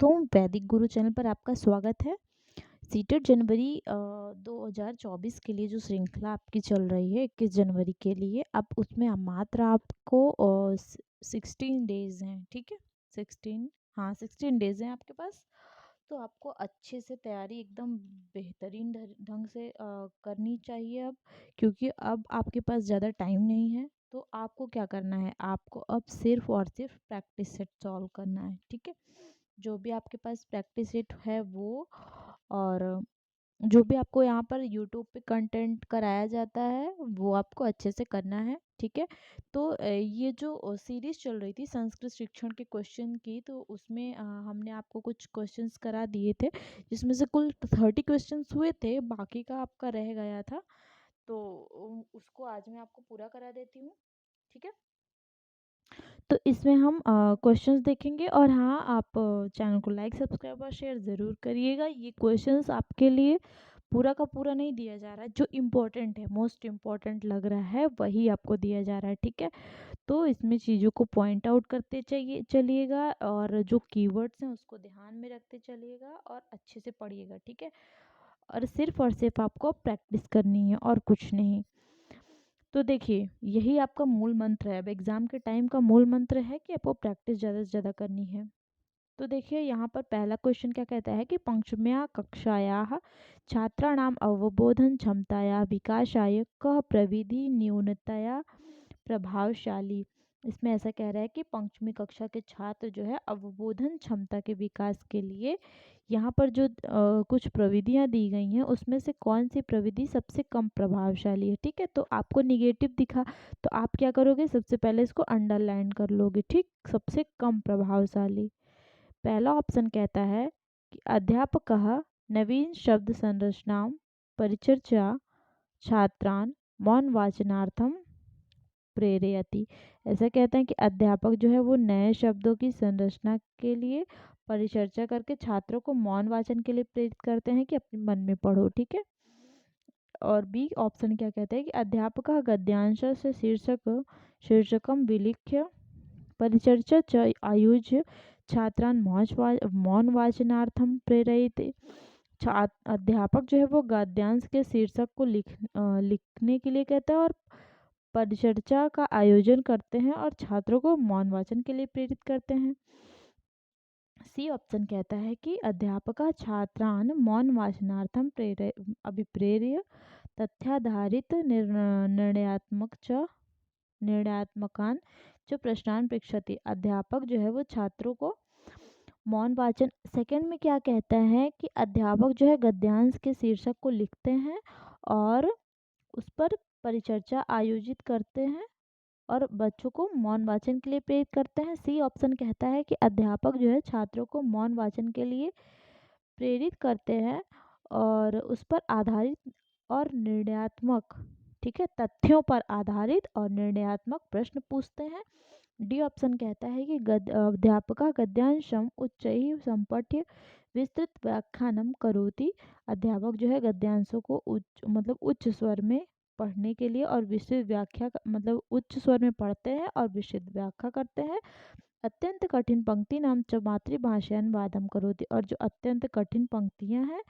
दोस्तों, वैदिक गुरु चैनल पर आपका स्वागत है। सीटेट जनवरी 2024 के लिए जो श्रृंखला आपकी चल रही है 21 जनवरी के लिए, अब उसमें मात्र आपको 16 डेज हैं, ठीक है। 16, हाँ 16 डेज हैं आपके पास। तो आपको अच्छे से तैयारी एकदम बेहतरीन ढंग से करनी चाहिए अब, क्योंकि अब आपके पास ज़्यादा टाइम नहीं है। तो आपको क्या करना है, आपको अब सिर्फ और सिर्फ प्रैक्टिस सेट सॉल्व करना है, ठीक है। जो भी आपके पास प्रैक्टिस सेट है वो, और जो भी आपको यहाँ पर यूट्यूब पे कंटेंट कराया जाता है वो आपको अच्छे से करना है, ठीक है। तो ये जो सीरीज चल रही थी संस्कृत शिक्षण के क्वेश्चन की, तो उसमें हमने आपको कुछ क्वेश्चंस करा दिए थे, जिसमें से कुल 30 क्वेश्चंस हुए थे, बाकी का आपका रह गया था। तो उसको आज मैं आपको पूरा करा देती हूँ, ठीक है। तो इसमें हम क्वेश्चंस देखेंगे, और हाँ आप चैनल को लाइक सब्सक्राइब और शेयर ज़रूर करिएगा। ये क्वेश्चंस आपके लिए पूरा का पूरा नहीं दिया जा रहा है, जो इम्पोर्टेंट है, मोस्ट इम्पोर्टेंट लग रहा है वही आपको दिया जा रहा है, ठीक है। तो इसमें चीज़ों को पॉइंट आउट करते चाहिए चलिएगा, और जो कीवर्ड्स हैं उसको ध्यान में रखते चलिएगा और अच्छे से पढ़िएगा, ठीक है। और सिर्फ आपको प्रैक्टिस करनी है और कुछ नहीं। तो देखिए, यही आपका मूल मंत्र है। अब एग्ज़ाम के टाइम का मूल मंत्र है कि आपको प्रैक्टिस ज़्यादा से ज़्यादा करनी है। तो देखिए यहाँ पर पहला क्वेश्चन क्या कहता है कि पंचम्या कक्षायाः छात्राणाम् अवबोधन क्षमतायाः विकासाय कः प्रविधि न्यूनतया प्रभावशाली। इसमें ऐसा कह रहा है कि पंचमी कक्षा के छात्र जो है अवबोधन क्षमता के विकास के लिए यहाँ पर जो कुछ प्रविधियाँ दी गई हैं उसमें से कौन सी प्रविधि सबसे कम प्रभावशाली है, ठीक है। तो आपको निगेटिव दिखा, तो आप क्या करोगे, सबसे पहले इसको अंडरलाइन कर लोगे, ठीक। सबसे कम प्रभावशाली, पहला ऑप्शन कहता है कि अध्यापकः नवीन शब्द संरचनां परिचर्चा छात्रान् मौन वाचनार्थम प्रेरयति। ऐसा कहते हैं कि अध्यापक जो है वो नए शब्दों की संरचना के लिए परिचर्चा करके छात्रों को मौन वाचन के लिए प्रेरित करते हैं कि अपने मन में पढ़ो, ठीक है। और बी ऑप्शन क्या कहते हैं कि अध्यापकः गद्यांश से शीर्षकम विलिख्य परिचर्चा च आयुज्य छात्रान् मौन वाचनार्थम प्रेरयति। अध्यापक जो है वो गद्यांश के शीर्षक को लिखने के लिए कहता है और परिचर्चा का आयोजन करते हैं और छात्रों को मौन वाचन के लिए प्रेरित करते हैं। सी ऑप्शन कहता है कि अध्यापक छात्रान् मौन वाचनार्थम अभिप्रेर्य तथ्याधारित निर्णयात्मकान जो प्रश्नान पृच्छति। अध्यापक जो है वो छात्रों को मौन वाचन, सेकंड में क्या कहता है कि अध्यापक जो है गद्यांश के शीर्षक को लिखते हैं और उस पर परिचर्चा आयोजित करते हैं और बच्चों को मौन वाचन के लिए प्रेरित करते हैं। सी ऑप्शन कहता है कि अध्यापक जो है छात्रों को मौन वाचन के लिए प्रेरित करते हैं और उस पर आधारित और निर्णयात्मक, ठीक है, तथ्यों पर आधारित और निर्णयात्मक प्रश्न पूछते हैं। डी ऑप्शन कहता है कि अध्यापका गद्यांशम उच्चैः संपठ्य विस्तृत व्याख्यानम करोति। अध्यापक जो है गद्यांशों को उच्च स्वर में पढ़ने के लिए और विस्तृत व्याख्या उच्च स्वर में पढ़ते हैं और विस्तृत व्याख्या करते हैं। अत्यंत कठिन पंक्ति नाम च मातृभाषायां वादम करोति। और जो अत्यंत कठिन पंक्तियां हैं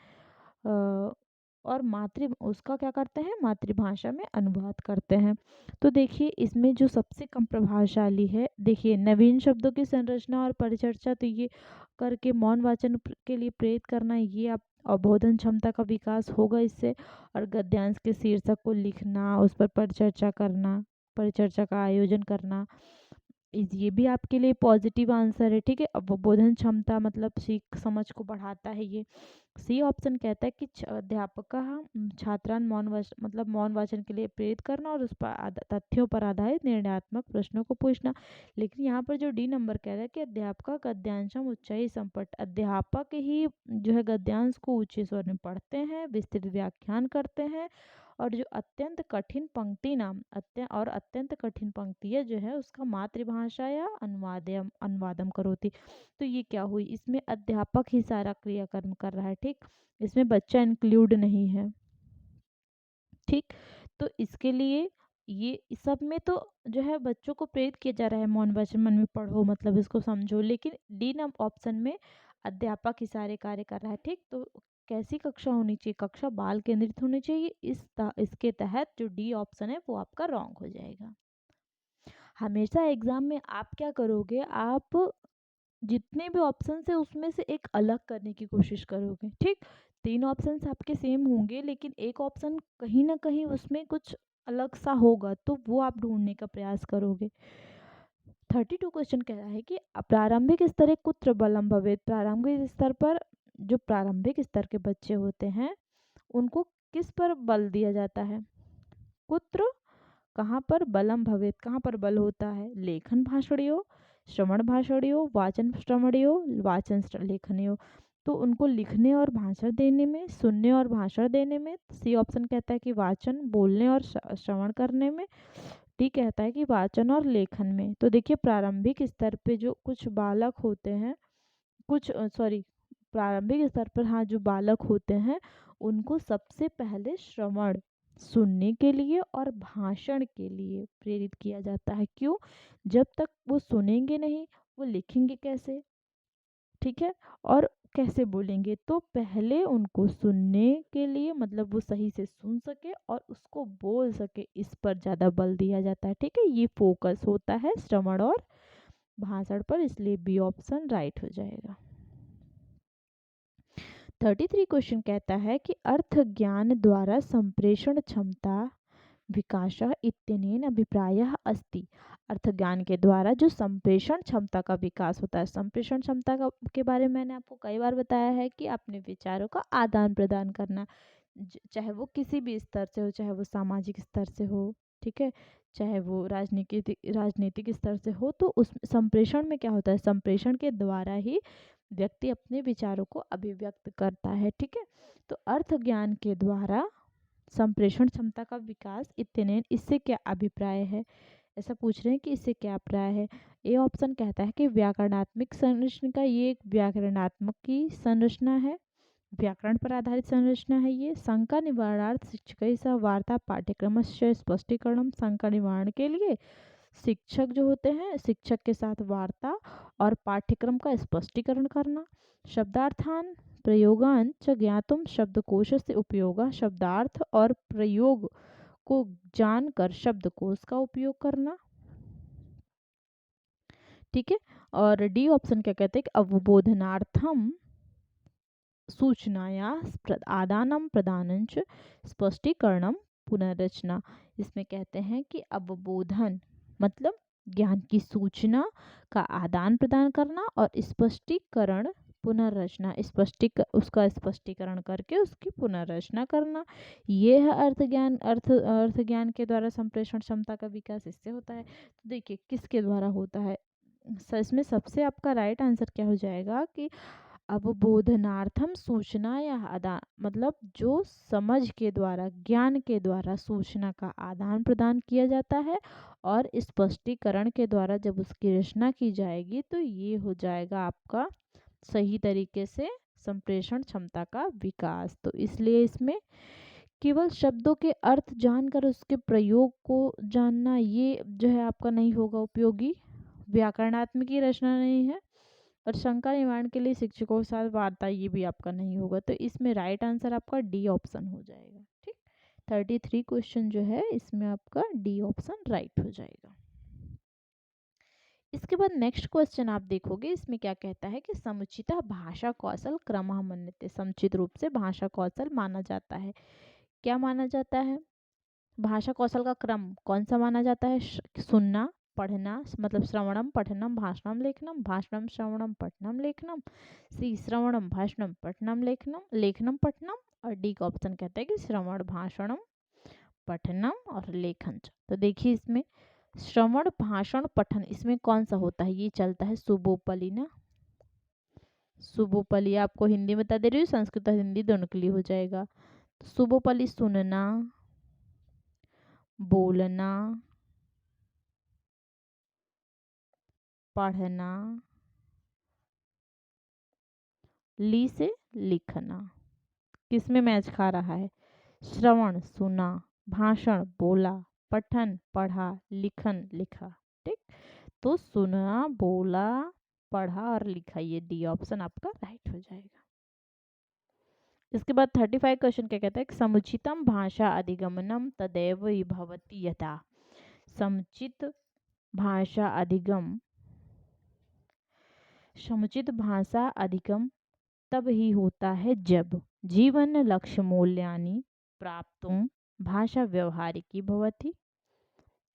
और उसका क्या करते हैं, मातृभाषा में अनुवाद करते हैं। तो देखिए इसमें जो सबसे कम प्रभावशाली है, देखिए नवीन शब्दों की संरचना और परिचर्चा, तो ये करके मौन वाचन के लिए प्रेरित करना, ये आप अवबोधन क्षमता का विकास होगा इससे। और गद्यांश के शीर्षक को लिखना, उस पर परिचर्चा करना, परिचर्चा का आयोजन करना, ये भी आपके लिए पॉजिटिव आंसर है, ठीक है। अवबोधन क्षमता मतलब सीख समझ को बढ़ाता है ये। सी ऑप्शन कहता है कि अध्यापक छात्रान मौन वाचन के लिए प्रेरित करना और उस पर तथ्यों पर आधारित निर्णयात्मक प्रश्नों को पूछना। लेकिन यहाँ पर जो डी नंबर कह रहा है कि अध्यापक गद्यांशम उच्चाई संपट, अध्यापक ही जो है गद्यांश को ऊंचे स्वर में पढ़ते हैं, विस्तृत व्याख्यान करते हैं और जो अत्यंत कठिन पंक्तियाँ जो है उसका मातृभाषा या अनुवादम करोति। तो ये क्या हुई, इसमें अध्यापक ही सारा क्रियाकर्म कर रहा है, ठीक। इसमें बच्चा इंक्लूड नहीं है, ठीक। तो इसके लिए ये सब में तो जो है बच्चों को प्रेरित किया जा रहा है, मौन वाचन मन में पढ़ो, मतलब इसको समझो। लेकिन डी नंबर ऑप्शन में अध्यापक इशारे कार्य कर रहा है, ठीक। तो कैसी कक्षा होनी चाहिए? कक्षा बाल केंद्रित होनी चाहिए। इसके तहत जो डी ऑप्शन है वो आपका रॉन्ग हो जाएगा। हमेशा एग्जाम में आप क्या करोगे, आप जितने भी ऑप्शन है उसमें से एक अलग करने की कोशिश करोगे, ठीक। 3 ऑप्शंस आपके सेम होंगे लेकिन एक ऑप्शन कहीं ना कहीं उसमें कुछ अलग सा होगा, तो वो आप ढूंढने का प्रयास करोगे। 32 क्वेश्चन कह रहा है कि प्रारंभिक स्तर कुत्र बलम भवेत। प्रारंभिक स्तर पर जो प्रारंभिक स्तर के बच्चे होते हैं उनको किस पर बल दिया जाता है? कुत्र, कहाँ पर, बलम भवेत, कहाँ पर बल होता है? लेखन भाषणियों, श्रवण भाषणियों, वाचन श्रवणियों, लेखनियों। तो उनको लिखने और भाषण देने में, सुनने और भाषण देने में। सी ऑप्शन कहता है कि वाचन, बोलने और श्रवण करने में। डी कहता है कि वाचन और लेखन में। तो देखिए प्रारंभिक स्तर पे जो कुछ बालक होते हैं, कुछ सॉरी प्रारंभिक स्तर पर हाँ जो बालक होते हैं उनको सबसे पहले श्रवण, सुनने के लिए और भाषण के लिए प्रेरित किया जाता है। क्यों? जब तक वो सुनेंगे नहीं वो लिखेंगे कैसे, ठीक है, और कैसे बोलेंगे? तो पहले उनको सुनने के लिए, मतलब वो सही से सुन सके और उसको बोल सके, इस पर ज्यादा बल दिया जाता है, ठीक है। ये फोकस होता है श्रवण और भाषण पर, इसलिए बी ऑप्शन राइट हो जाएगा। 33 क्वेश्चन कहता है कि अर्थ ज्ञान द्वारा संप्रेषण क्षमता विकास इत्यनेन अभिप्रायः अस्ति। अर्थ ज्ञान के द्वारा जो संप्रेषण क्षमता का विकास होता है, संप्रेषण क्षमता का के बारे में मैंने आपको कई बार बताया है कि अपने विचारों का आदान प्रदान करना, चाहे वो किसी भी स्तर से हो, चाहे वो सामाजिक स्तर से हो, ठीक है, चाहे वो राजनीतिक स्तर से हो। तो उस संप्रेषण में क्या होता है, संप्रेषण के द्वारा ही व्यक्ति अपने विचारों को अभिव्यक्त करता है, ठीक है। तो अर्थ ज्ञान के द्वारा संप्रेषण क्षमता का विकास इतने, इससे क्या अभिप्राय है? ऐसा पूछ रहे हैं कि इससे क्या अभिप्राय है। ए ऑप्शन कहता है कि व्याकरणात्मक संरचना का, ये एक व्याकरणात्मक की संरचना है, व्याकरण पर आधारित संरचना है ये। शंका निवारणार्थ शिक्षक सह वार्ता पाठ्यक्रम से स्पष्टीकरण, शंका निवारण के लिए शिक्षक जो होते हैं, शिक्षक के साथ वार्ता और पाठ्यक्रम का स्पष्टीकरण करना। शब्दार्थान प्रयोगान च ज्ञातुम, शब्दकोश से उपयोग, शब्दार्थ और प्रयोग को जानकर शब्दकोश का उपयोग करना, ठीक है। और डी ऑप्शन क्या कहते हैं कि अवबोधनार्थम सूचनाया आदानम प्रदानंच स्पष्टीकरणम पुनर्रचना। इसमें कहते हैं कि अवबोधन मतलब ज्ञान की सूचना का आदान प्रदान करना और स्पष्टीकरण पुनर्रचना, उसका स्पष्टीकरण करके उसकी पुनर्रचना करना। ये है अर्थ ज्ञान के द्वारा संप्रेषण क्षमता का विकास इससे होता है। तो देखिए किसके द्वारा होता है, इसमें सबसे आपका राइट आंसर क्या हो जाएगा कि अवबोधनार्थम सूचना या आदान, मतलब जो समझ के द्वारा, ज्ञान के द्वारा सूचना का आदान प्रदान किया जाता है और स्पष्टीकरण के द्वारा जब उसकी रचना की जाएगी तो ये हो जाएगा आपका सही तरीके से संप्रेषण क्षमता का विकास। तो इसलिए इसमें केवल शब्दों के अर्थ जानकर उसके प्रयोग को जानना ये जो है आपका नहीं होगा उपयोगी, व्याकरणात्मक की रचना नहीं है, और शंका निवारण के लिए शिक्षकों के साथ वार्ता ये भी आपका नहीं होगा। तो इसमें राइट आंसर आपका डी ऑप्शन हो जाएगा, ठीक। 33 क्वेश्चन जो है इसमें आपका डी ऑप्शन राइट हो जाएगा। इसके बाद नेक्स्ट क्वेश्चन आप देखोगे, इसमें क्या कहता है कि समुचिता भाषा कौशल क्रमः मन्यते। समुचित रूप से भाषा कौशल माना जाता है। क्या माना जाता है? भाषा कौशल का क्रम कौन सा माना जाता है? सुनना, पढ़ना, मतलब श्रवणम पठनम भाषणम लेखनम, भाषणम श्रवणम पठनम लेखनम, सी श्रवणम भाषणम पठनम लेखनम, लेखनम पठनम, और डी का ऑप्शन कहता है कि श्रवण भाषणम पठनम और लेखन। तो देखिए इसमें श्रवण भाषण पठन इसमें कौन सा होता है? ये चलता है सुबोपली ना, सुबोपली आपको हिंदी में बता दे रही हूँ, संस्कृत और हिंदी दोनों के लिए हो जाएगा। तो सुबोपली सुनना, बोलना, पढ़ना, ली से लिखना। किसमें मैच खा रहा है? श्रवण सुना, भाषण बोला, पठन पढ़ा, लिखन लिखा, ठीक। तो सुना, बोला, पढ़ा और लिखा। ये डी ऑप्शन आपका राइट हो जाएगा। इसके बाद 35 क्वेश्चन क्या कहता है, समुचितम भाषा अधिगमनम तदैव भवति यथा। समुचित भाषा अधिगम, समुचित भाषा अधिगम तब ही होता है जब जीवन लक्ष्य मूल्यानि प्राप्तुम भाषा व्यवहारिकी भवति।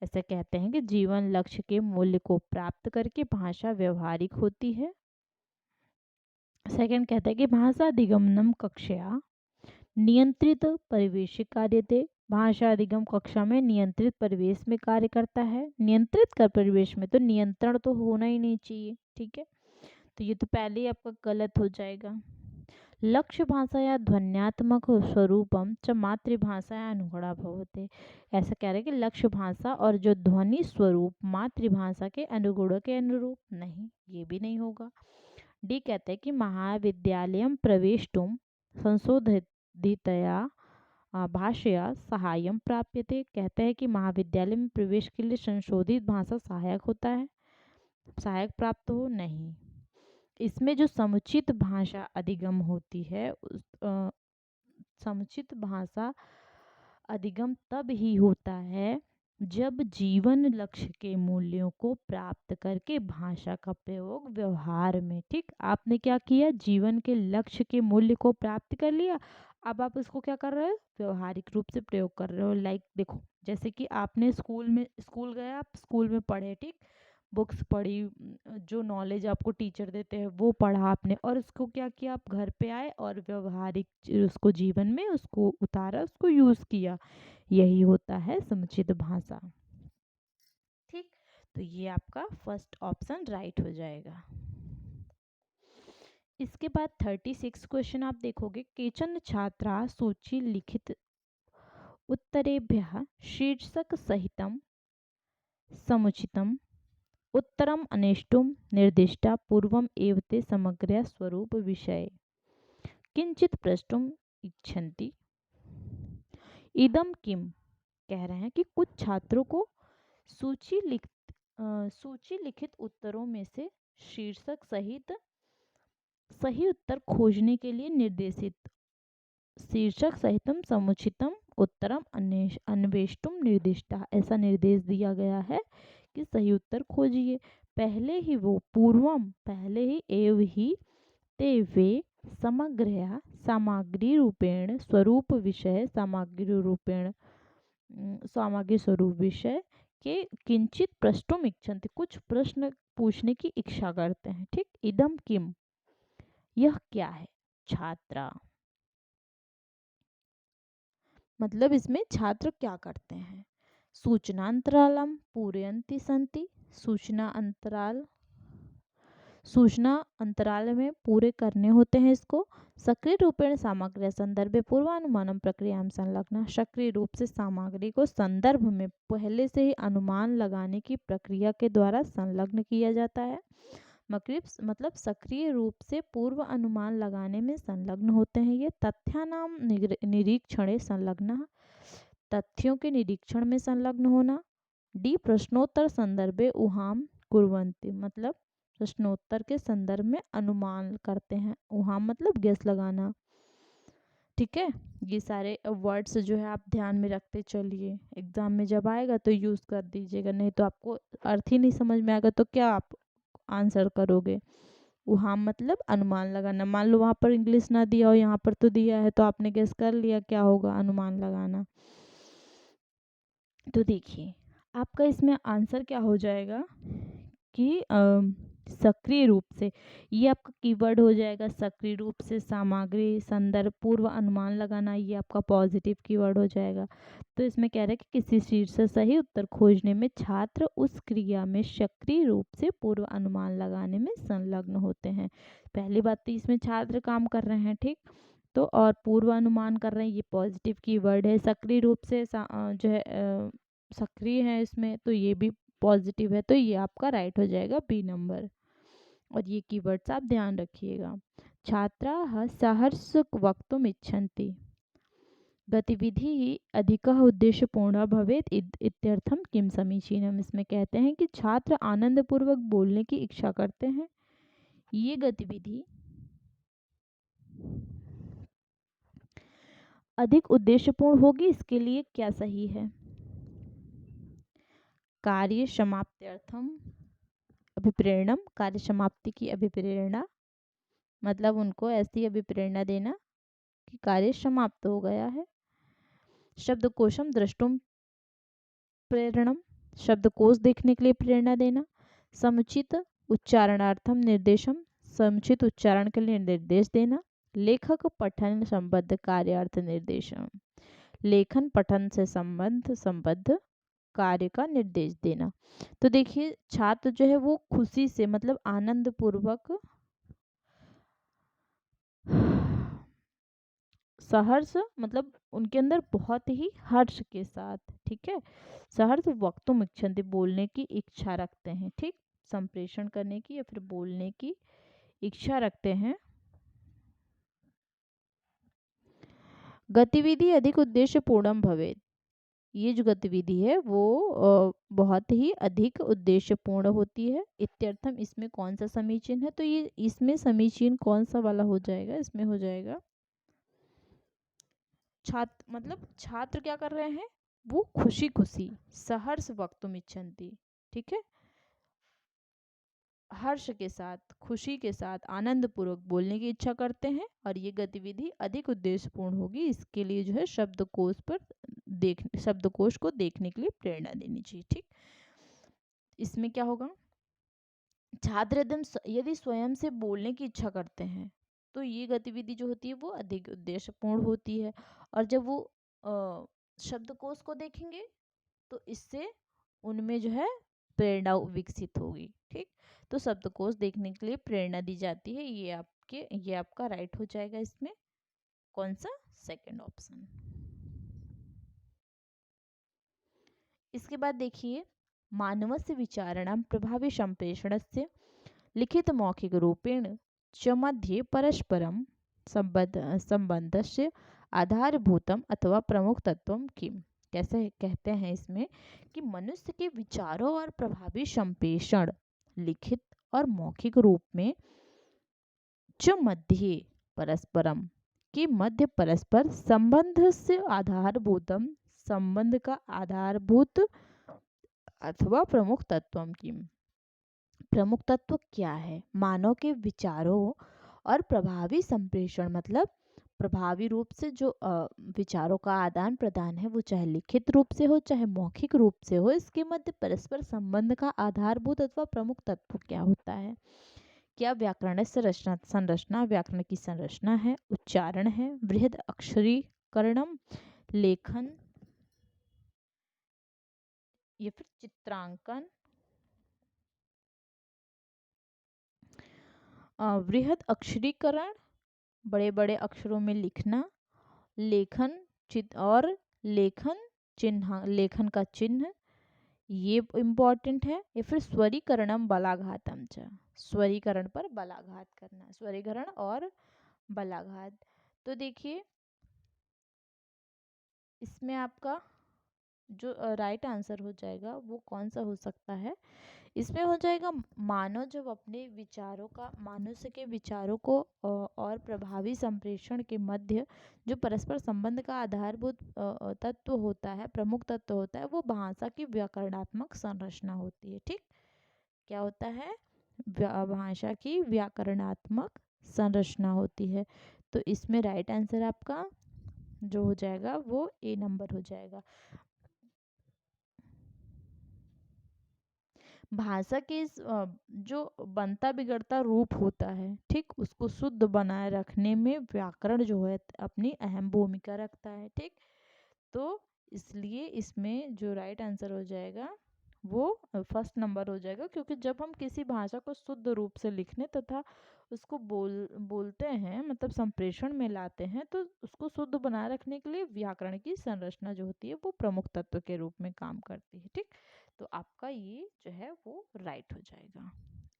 ऐसे कहते हैं कि जीवन लक्ष्य के मूल्य को प्राप्त करके भाषा व्यवहारिक होती है। सेकंड कहता है कि भाषा अधिगमनम कक्षया नियंत्रित परिवेश कार्यते। भाषा अधिगम कक्षा में नियंत्रित परिवेश में कार्य करता है। नियंत्रित कर परिवेश में तो नियंत्रण तो होना ही नहीं चाहिए, ठीक है, तो ये तो पहले ही आपका गलत हो जाएगा। लक्ष्य भाषाया ध्वन्यात्मक स्वरूपम च मातृभाषाया अनुगुणा भवते। ऐसा कह रहे हैं कि लक्ष्य भाषा और जो ध्वनि स्वरूप मातृभाषा के अनुगुण के अनुरूप नहीं, ये भी नहीं होगा। डी कहते हैं कि महाविद्यालयं प्रवेष्टुम संशोधितया भाषया सहायम प्राप्यते। कहते हैं कि महाविद्यालय में प्रवेश के लिए संशोधित भाषा सहायक होता है, सहायक प्राप्त हो नहीं। इसमें जो समुचित भाषा अधिगम होती है, समुचित भाषा अधिगम तब ही होता है जब जीवन लक्ष्य के मूल्यों को प्राप्त करके भाषा का प्रयोग व्यवहार में, ठीक, आपने क्या किया, जीवन के लक्ष्य के मूल्य को प्राप्त कर लिया, अब आप इसको क्या कर रहे हो, व्यवहारिक रूप से प्रयोग कर रहे हो। लाइक देखो, जैसे कि आपने स्कूल गए, आप स्कूल में पढ़े, ठीक, बुक्स पढ़ी, जो नॉलेज आपको टीचर देते हैं वो पढ़ा आपने, और उसको क्या किया, आप घर पे आए और व्यवहारिक उसको जीवन में उसको उतारा, उसको यूज़ किया। यही होता है समुचित भाषा, ठीक। तो ये आपका फर्स्ट ऑप्शन राइट हो जाएगा। इसके बाद 36 क्वेश्चन आप देखोगे, केचन छात्रा सूची लिखित उत्तरेभ्यः शीर्षक सहितं समुचितम उत्तरम अनेष्टुम निर्दिष्टा पूर्वम एव ते समग्र स्वरूप विषय किंचित प्रष्टुम इच्छन्ति। इदम किम, कह रहे हैं कि कुछ छात्रों को सूची लिखित उत्तरों में से शीर्षक सहित सही उत्तर खोजने के लिए निर्देशित, शीर्षक सहितम समुचितम उत्तरम अन्वेष्टुम निर्दिष्टा, ऐसा निर्देश दिया गया है कि सही उत्तर खोजिए। पहले ही वो पूर्वम, पहले ही एव ही ते वे समग्र सामग्री रूपेण स्वरूप विषय सामग्री स्वरूप विषय के किंचित प्रष्टुम इच्छन्ति, कुछ प्रश्न पूछने की इच्छा करते हैं, ठीक। इदम किम, यह क्या है, छात्रा, मतलब इसमें छात्र क्या करते हैं। सूचनांतरालम पूरयन्ति सन्ति, सूचना अंतराल में पूरे करने होते हैं इसको। सक्रिय रूपेण सामग्री संदर्भे पूर्वानुमानम प्रक्रिया में संलग्न, सक्रिय रूप से सामग्री को संदर्भ में पहले से ही अनुमान लगाने की प्रक्रिया के द्वारा संलग्न किया जाता है। मतलब सक्रिय रूप से पूर्व अनुमान लगाने में संलग्न होते हैं ये। तथ्यानाम निरीक्षणे संलग्न, तथ्यों के निरीक्षण में संलग्न होना। डी प्रश्नोत्तर संदर्भे उहाम कुर्वन्ति, मतलब प्रश्नोत्तर के संदर्भ में अनुमान करते हैं। उहाम मतलब गेस लगाना, ठीक है। ये सारे वर्ड्स जो है आप ध्यान में रखते चलिए, एग्जाम में जब आएगा तो यूज कर दीजिएगा, नहीं तो आपको अर्थ ही नहीं समझ में आएगा तो क्या आप आंसर करोगे। उहाम मतलब अनुमान लगाना। मान लो वहाँ पर इंग्लिश ना दिया हो, यहाँ पर तो दिया है, तो आपने गेस कर लिया क्या होगा, अनुमान लगाना। तो देखिए आपका इसमें आंसर क्या हो जाएगा कि सक्रिय रूप से, ये आपका कीवर्ड हो जाएगा, सक्रिय रूप से सामग्री संदर्भ पूर्व अनुमान लगाना, ये आपका पॉजिटिव कीवर्ड हो जाएगा। तो इसमें कह रहे हैं कि किसी शीर्ष से सही उत्तर खोजने में छात्र उस क्रिया में सक्रिय रूप से पूर्व अनुमान लगाने में संलग्न होते हैं। पहली बात तो इसमें छात्र काम कर रहे हैं, ठीक, तो और पूर्व अनुमान कर रहे हैं, ये पॉजिटिव कीवर्ड है। सक्रिय रूप से जो है सक्रिय है इसमें, तो ये भी पॉजिटिव है, तो ये आपका राइट हो जाएगा बी नंबर। और ये कीवर्ड्स आप ध्यान रखिएगा। छात्राः सहर्ष वक्तुम् इच्छन्ति, गतिविधि अधिकः उद्देश्यपूर्ण भवेत् इत्यर्थम किम समीचीनम। इसमें कहते हैं कि छात्र आनंद पूर्वक बोलने की इच्छा करते हैं, ये गतिविधि अधिक उद्देश्यपूर्ण होगी, इसके लिए क्या सही है? कार्य समाप्त्यर्थम अभिप्रेरणम, कार्य समाप्ति की अभिप्रेरणा, मतलब उनको ऐसी अभिप्रेरणा देना कि कार्य समाप्त हो गया है। शब्दकोशम द्रष्टुम प्रेरणम, शब्दकोश देखने के लिए प्रेरणा देना। समुचित उच्चारणार्थम निर्देशम, समुचित उच्चारण के लिए निर्देश देना। लेखक पठन संबद्ध कार्यार्थ निर्देशम, लेखन पठन से संबद्ध कार्य का निर्देश देना। तो देखिए छात्र जो है वो खुशी से, मतलब आनंद पूर्वक, सहर्ष मतलब उनके अंदर बहुत ही हर्ष के साथ, ठीक है, सहर्ष वक्तुम इच्छन्ति, बोलने की इच्छा रखते हैं, ठीक, संप्रेषण करने की या फिर बोलने की इच्छा रखते हैं। गतिविधि अधिक उद्देश्य पूर्णम भवेत, ये जो गतिविधि है वो बहुत ही अधिक उद्देश्यपूर्ण होती है। इत्यर्थम, इसमें कौन सा समीचीन है? तो ये इसमें समीचीन कौन सा वाला हो जाएगा? इसमें हो जाएगा छात्र, मतलब छात्र क्या कर रहे हैं, वो खुशी खुशी सहर्ष वक्तुम इच्छन्ति, ठीक है, हर्ष के साथ, खुशी के साथ, आनंद पूर्वक बोलने की इच्छा करते हैं। और ये गतिविधि अधिक उद्देश्यपूर्ण होगी, इसके लिए जो है शब्दकोश को देखने के लिए प्रेरणा देनी चाहिए, ठीक। इसमें क्या होगा, छात्र यदि स्वयं से बोलने की इच्छा करते हैं तो ये गतिविधि जो होती है वो अधिक उद्देश्यपूर्ण होती है। और जब वो शब्दकोश को देखेंगे तो इससे उनमें जो है प्रेरणा विकसित होगी, ठीक। तो शब्दकोश देखने के लिए प्रेरणा दी जाती है, ये आपका राइट हो जाएगा। इसमें कौन सा? Second option. इसके बाद देखिए, मानवस्य विचारणं प्रभावी संप्रेषणस्य लिखित मौखिक रूपेण च मध्ये परस्परं संबंधस्य आधारभूतम अथवा प्रमुख तत्वम किम। कैसे कहते हैं इसमें कि मनुष्य के विचारों और प्रभावी संप्रेषण लिखित और मौखिक रूप में च मध्ये परस्परम के मध्य परस्पर संबंध से आधारभूतम, संबंध का आधारभूत अथवा प्रमुख तत्वम की। प्रमुख तत्व क्या है? मानव के विचारों और प्रभावी संप्रेषण, मतलब प्रभावी रूप से जो विचारों का आदान प्रदान है वो चाहे लिखित रूप से हो चाहे मौखिक रूप से हो, इसके मध्य परस्पर संबंध का आधारभूत अथवा प्रमुख तत्व क्या होता है? क्या व्याकरण संरचना, व्याकरण की संरचना है, उच्चारण है, बृहद अक्षरीकरणम, लेखन या फिर चित्रांकन, वृहद अक्षरीकरण, बड़े बड़े अक्षरों में लिखना, लेखन और लेखन चिन्ह, लेखन का चिन्ह, ये इम्पोर्टेंट है। या फिर स्वरीकरणम बलाघातम च, स्वरीकरण पर बलाघात करना, स्वरीकरण और बलाघात। तो देखिए इसमें आपका जो राइट आंसर हो जाएगा वो कौन सा हो सकता है? इसमें हो जाएगा मानव जब अपने विचारों का, मनुष्य के विचारों को और प्रभावी संप्रेषण के मध्य जो परस्पर संबंध का आधारभूत तत्व होता है, प्रमुख तत्व होता है, वो भाषा की व्याकरणात्मक संरचना होती है, ठीक। क्या होता है? भाषा की व्याकरणात्मक संरचना होती है। तो इसमें राइट आंसर आपका जो हो जाएगा वो ए नंबर हो जाएगा। भाषा के जो बनता बिगड़ता रूप होता है, ठीक, उसको शुद्ध बनाए रखने में व्याकरण जो है अपनी अहम भूमिका रखता है, ठीक। तो इसलिए इसमें जो राइट आंसर हो जाएगा वो फर्स्ट नंबर हो जाएगा, क्योंकि जब हम किसी भाषा को शुद्ध रूप से लिखने तथा उसको बोलते हैं, मतलब संप्रेषण में लाते हैं, तो उसको शुद्ध बनाए रखने के लिए व्याकरण की संरचना जो होती है वो प्रमुख तत्व के रूप में काम करती है, ठीक। तो आपका ये जो है वो राइट हो जाएगा,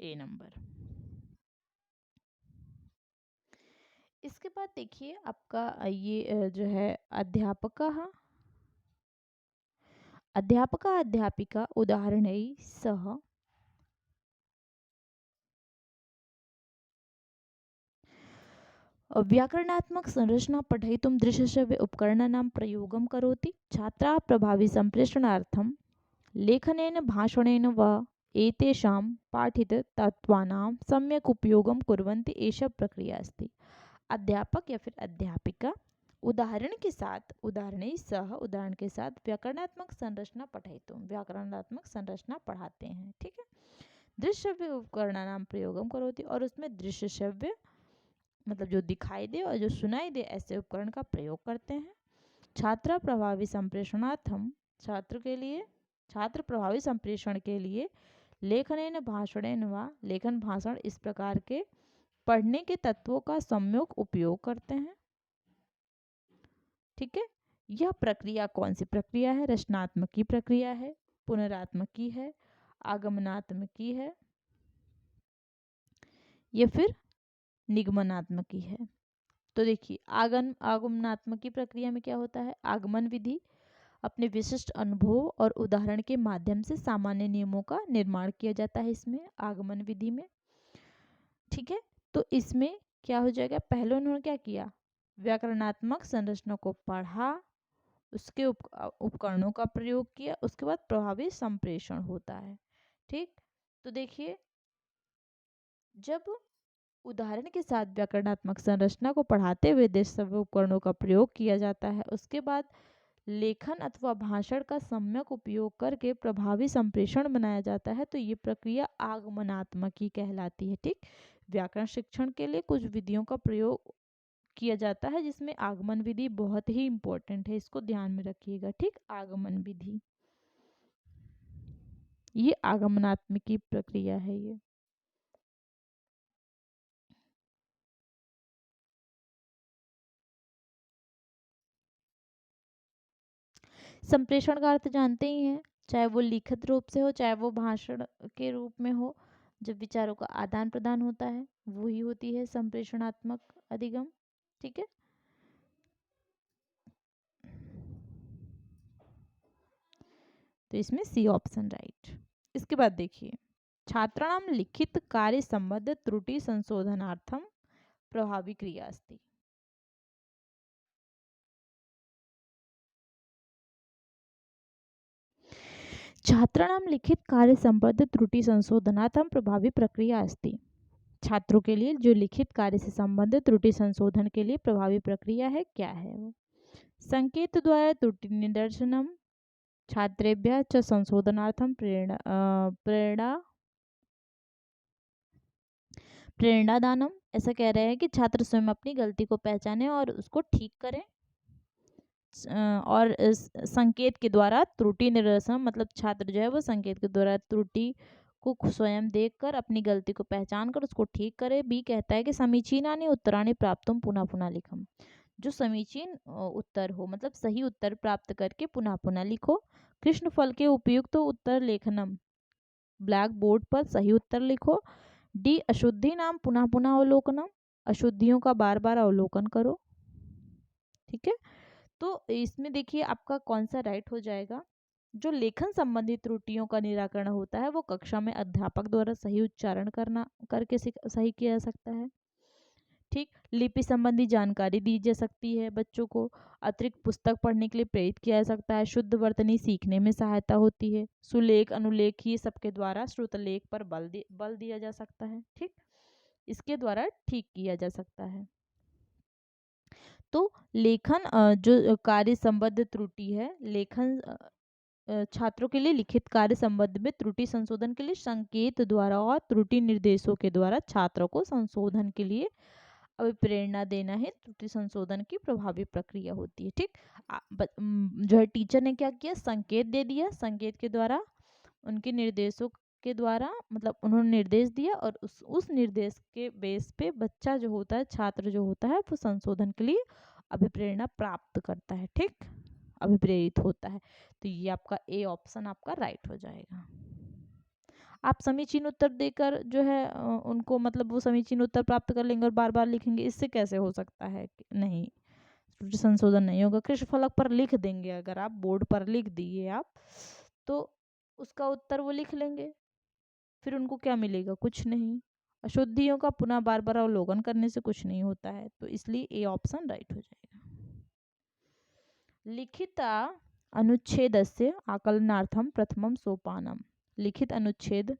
ए नंबर। इसके बाद देखिए आपका ये जो है अध्यापक, अध्यापका अध्यापिका उदाहरणैः सह व्याकरणात्मक संरचना पठयितुं दृश्यश्रव्य उपकरणानां प्रयोगं करोति। छात्राः प्रभावी सम्प्रेषणार्थं लेखनेन भाषणेन वा एतेषां पाठिततत्त्वानां सम्यक् उपयोगं कुर्वन्ति। एषा प्रक्रिया अस्ति। अध्यापक या फिर अध्यापिका उदाहरण के साथ व्याकरणात्मक संरचना पठयितुं व्याकरणात्मक संरचना पढ़ाते हैं। ठीक है। दृश्य श्रव्य उपकरणानां प्रयोगं करोति, और उसमें दृश्य श्रव्य मतलब जो दिखाई दे और जो सुनाई दे ऐसे उपकरण का प्रयोग करते हैं। छात्र प्रभावी संप्रेषणार्थम छात्र प्रभावी संप्रेषण के लिए लेखनेन भाषणेन वा लेखन भाषण इस प्रकार के पढ़ने के तत्वों का सम्यक उपयोग करते हैं। ठीक है। यह प्रक्रिया कौन सी प्रक्रिया है? रचनात्मक की प्रक्रिया है, पुनरात्मक की है, आगमनात्मक की है या फिर निगमनात्मक की है। तो देखिए आगमनात्मक की प्रक्रिया में क्या होता है? आगमन विधि अपने विशिष्ट अनुभव और उदाहरण के माध्यम से सामान्य नियमों का निर्माण किया जाता है इसमें आगमन विधि में। ठीक है। तो इसमें क्या हो जाएगा? पहले उन्होंने क्या किया? व्याकरणात्मक संरचना को पढ़ा, उसके उपकरणों का प्रयोग किया, उसके बाद प्रभावी संप्रेषण होता है। ठीक। तो देखिए, जब उदाहरण के साथ व्याकरणात्मक संरचना को पढ़ाते हुए दृश्य उपकरणों का प्रयोग किया जाता है, उसके बाद लेखन अथवा भाषण का सम्यक उपयोग करके प्रभावी संप्रेषण बनाया जाता है, तो ये प्रक्रिया आगमनात्मक ही कहलाती है। ठीक। व्याकरण शिक्षण के लिए कुछ विधियों का प्रयोग किया जाता है जिसमें आगमन विधि बहुत ही इंपॉर्टेंट है, इसको ध्यान में रखिएगा। ठीक। आगमन विधि ये आगमनात्मक की प्रक्रिया है। ये संप्रेषण का अर्थ जानते ही हैं, चाहे वो लिखित रूप से हो चाहे वो भाषण के रूप में हो। जब विचारों का आदान प्रदान होता है वही होती है संप्रेषणात्मक अधिगम। ठीक है। तो इसमें सी ऑप्शन राइट। इसके बाद देखिए, छात्राणां लिखित कार्य संबद्ध त्रुटि संशोधनार्थम प्रभावी क्रिया अस्ति। छात्राणां लिखित कार्य संबद्ध त्रुटि संशोधनार्थम प्रभावी प्रक्रिया अस्ति। छात्रों के लिए जो लिखित कार्य से संबंधित त्रुटि संशोधन के लिए प्रभावी प्रक्रिया है, क्या है वो? संकेत द्वारा त्रुटि निदर्शनम, छात्रेभ्यः च संशोधनार्थम प्रेरणादानम। ऐसा कह रहे हैं कि छात्र स्वयं अपनी गलती को पहचाने और उसको ठीक करें। और संकेत के द्वारा त्रुटि निरसन मतलब छात्र जो है वो संकेत के द्वारा त्रुटि को स्वयं देखकर अपनी गलती को पहचान कर उसको ठीक करे। बी कहता है कि समीचीनानि उत्तराणि प्राप्तुम पुनः पुनः लिखम। जो समीचीन उत्तर हो मतलब सही उत्तर प्राप्त करके पुनः पुनः लिखो। कृष्ण फल के उपयुक्त तो उत्तर लेखनम, ब्लैक बोर्ड पर सही उत्तर लिखो। डी अशुद्धि नाम पुनः पुनः अवलोकनम, अशुद्धियों का बार बार अवलोकन करो। ठीक है। तो इसमें देखिए आपका कौन सा राइट हो जाएगा? जो लेखन संबंधी त्रुटियों का निराकरण होता है वो कक्षा में अध्यापक द्वारा सही उच्चारण करके सही किया जा सकता है। ठीक। लिपि संबंधी जानकारी दी जा सकती है बच्चों को। अतिरिक्त पुस्तक पढ़ने के लिए प्रेरित किया जा सकता है। शुद्ध वर्तनी सीखने में सहायता होती है। सुलेख अनुलेख ये सबके द्वारा श्रुतलेख पर बल दिया जा सकता है। ठीक। इसके द्वारा ठीक किया जा सकता है। तो लेखन जो कार्य संबद्ध त्रुटि है, लेखन छात्रों के लिए लिखित कार्य संबंध में त्रुटि संशोधन के लिए संकेत द्वारा और त्रुटि निर्देशों के द्वारा छात्रों को संशोधन के लिए अभिप्रेरणा देना है। त्रुटि संशोधन की प्रभावी प्रक्रिया होती है। ठीक। जो है टीचर ने क्या किया? संकेत दे दिया, संकेत के द्वारा उनके निर्देशों के द्वारा मतलब उन्होंने निर्देश दिया और उस निर्देश के बेस पे बच्चा जो होता है, छात्र जो होता है वो संशोधन के लिए अभिप्रेरणा प्राप्त करता है। ठीक। अभिप्रेरित होता है। तो ये आपका ए ऑप्शन आपका राइट हो जाएगा। आप समीचीन उत्तर देकर जो है उनको मतलब वो समीचीन उत्तर प्राप्त कर लेंगे और बार बार लिखेंगे, इससे कैसे हो सकता है? नहीं, त्रुटि संशोधन नहीं होगा। कृष्ण फलक पर लिख देंगे, अगर आप बोर्ड पर लिख दिए आप तो उसका उत्तर वो लिख लेंगे, फिर उनको क्या मिलेगा? कुछ नहीं। अशुद्धियों का पुनः बार बार अवलोकन करने से कुछ नहीं होता है, तो इसलिए ए ऑप्शन राइट हो जाएगा। लिखित अनुच्छेदस्य आकलनार्थम प्रथमम सोपानम। लिखित अनुच्छेद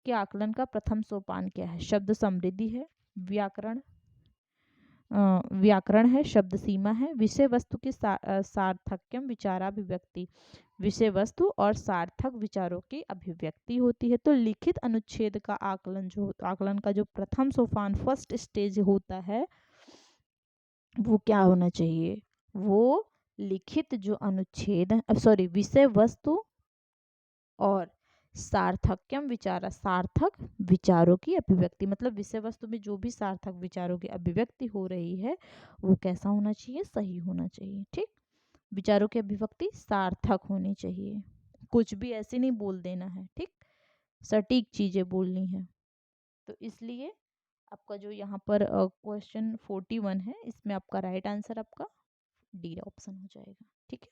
के आकलन का प्रथम सोपान क्या है? शब्द समृद्धि है, व्याकरण है, शब्द सीमा है, विषय वस्तु की सार्थक्यम विचाराभिव्यक्ति। विषय वस्तु और सार्थक विचारों की अभिव्यक्ति होती है। तो लिखित अनुच्छेद का आकलन का जो प्रथम सोपान, फर्स्ट स्टेज होता है, वो क्या होना चाहिए? वो लिखित जो अनुच्छेद, सॉरी, विषय वस्तु और सार्थक्यम विचार, सार्थक विचारों की अभिव्यक्ति, मतलब विषय वस्तु में जो भी सार्थक विचारों की अभिव्यक्ति हो रही है वो कैसा होना चाहिए? सही होना चाहिए। ठीक, विचारों की अभिव्यक्ति सार्थक होनी चाहिए, कुछ भी ऐसे नहीं बोल देना है। ठीक, सटीक चीजें बोलनी है। तो इसलिए आपका जो यहाँ पर क्वेश्चन 41 है, इसमें आपका राइट आंसर आपका डी ऑप्शन हो जाएगा। ठीक है,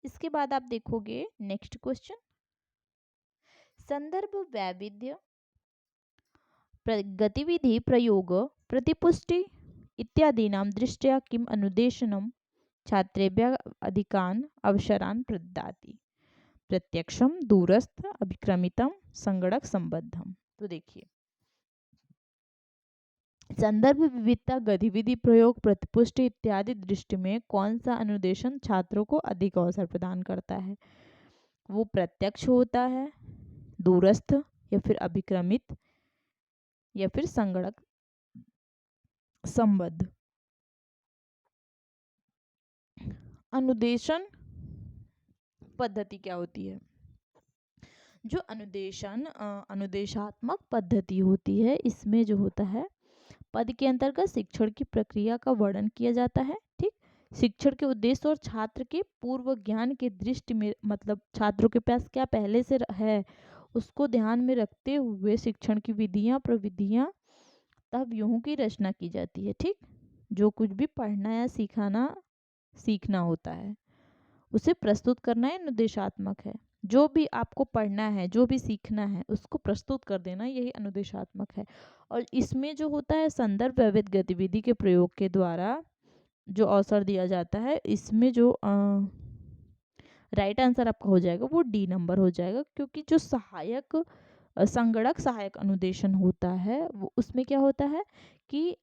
इसके बाद आप देखोगे नेक्स्ट क्वेश्चन, संदर्भ वैविध्य गतिविधि प्रयोग प्रतिपुष्टि इत्यादीनां दृष्ट्या किम अनुदेशनम छात्रेभ्यः अधिकान् अवसरान् प्रददाति? प्रत्यक्षम, दूरस्थ, अभिक्रमितम, संगणक संबद्धम। तो देखिए, संदर्भ विविधता गतिविधि प्रयोग प्रतिपुष्टि इत्यादि दृष्टि में कौन सा अनुदेशन छात्रों को अधिक अवसर प्रदान करता है? वो प्रत्यक्ष होता है, दूरस्थ, या फिर अभिक्रमित, या फिर संगणक संबद्ध। अनुदेशन पद्धति क्या होती है? जो अनुदेशात्मक पद्धति होती है, इसमें जो होता है, पद के अंतर्गत शिक्षण की प्रक्रिया का वर्णन किया जाता है। ठीक, शिक्षण के उद्देश्य और छात्र के पूर्व ज्ञान के दृष्टि में, मतलब छात्रों के पास क्या पहले से है उसको ध्यान में रखते हुए शिक्षण की विधियां, प्रविधियां तथा व्यूहों की रचना की जाती है। ठीक, जो कुछ भी पढ़ना या सीखना होता है उसे प्रस्तुत करना ही अनुदेशात्मक है। जो भी आपको पढ़ना है, जो भी सीखना है, उसको प्रस्तुत कर देना, यही अनुदेशात्मक है। और इसमें जो होता है, संदर्भ वैविध्य गतिविधि के प्रयोग के द्वारा जो अवसर दिया जाता है, इसमें जो राइट आंसर आपका हो जाएगा वो डी नंबर हो जाएगा, क्योंकि जो सहायक संगणक सहायक अनुदेशन होता है, वो उसमें क्या होता है कि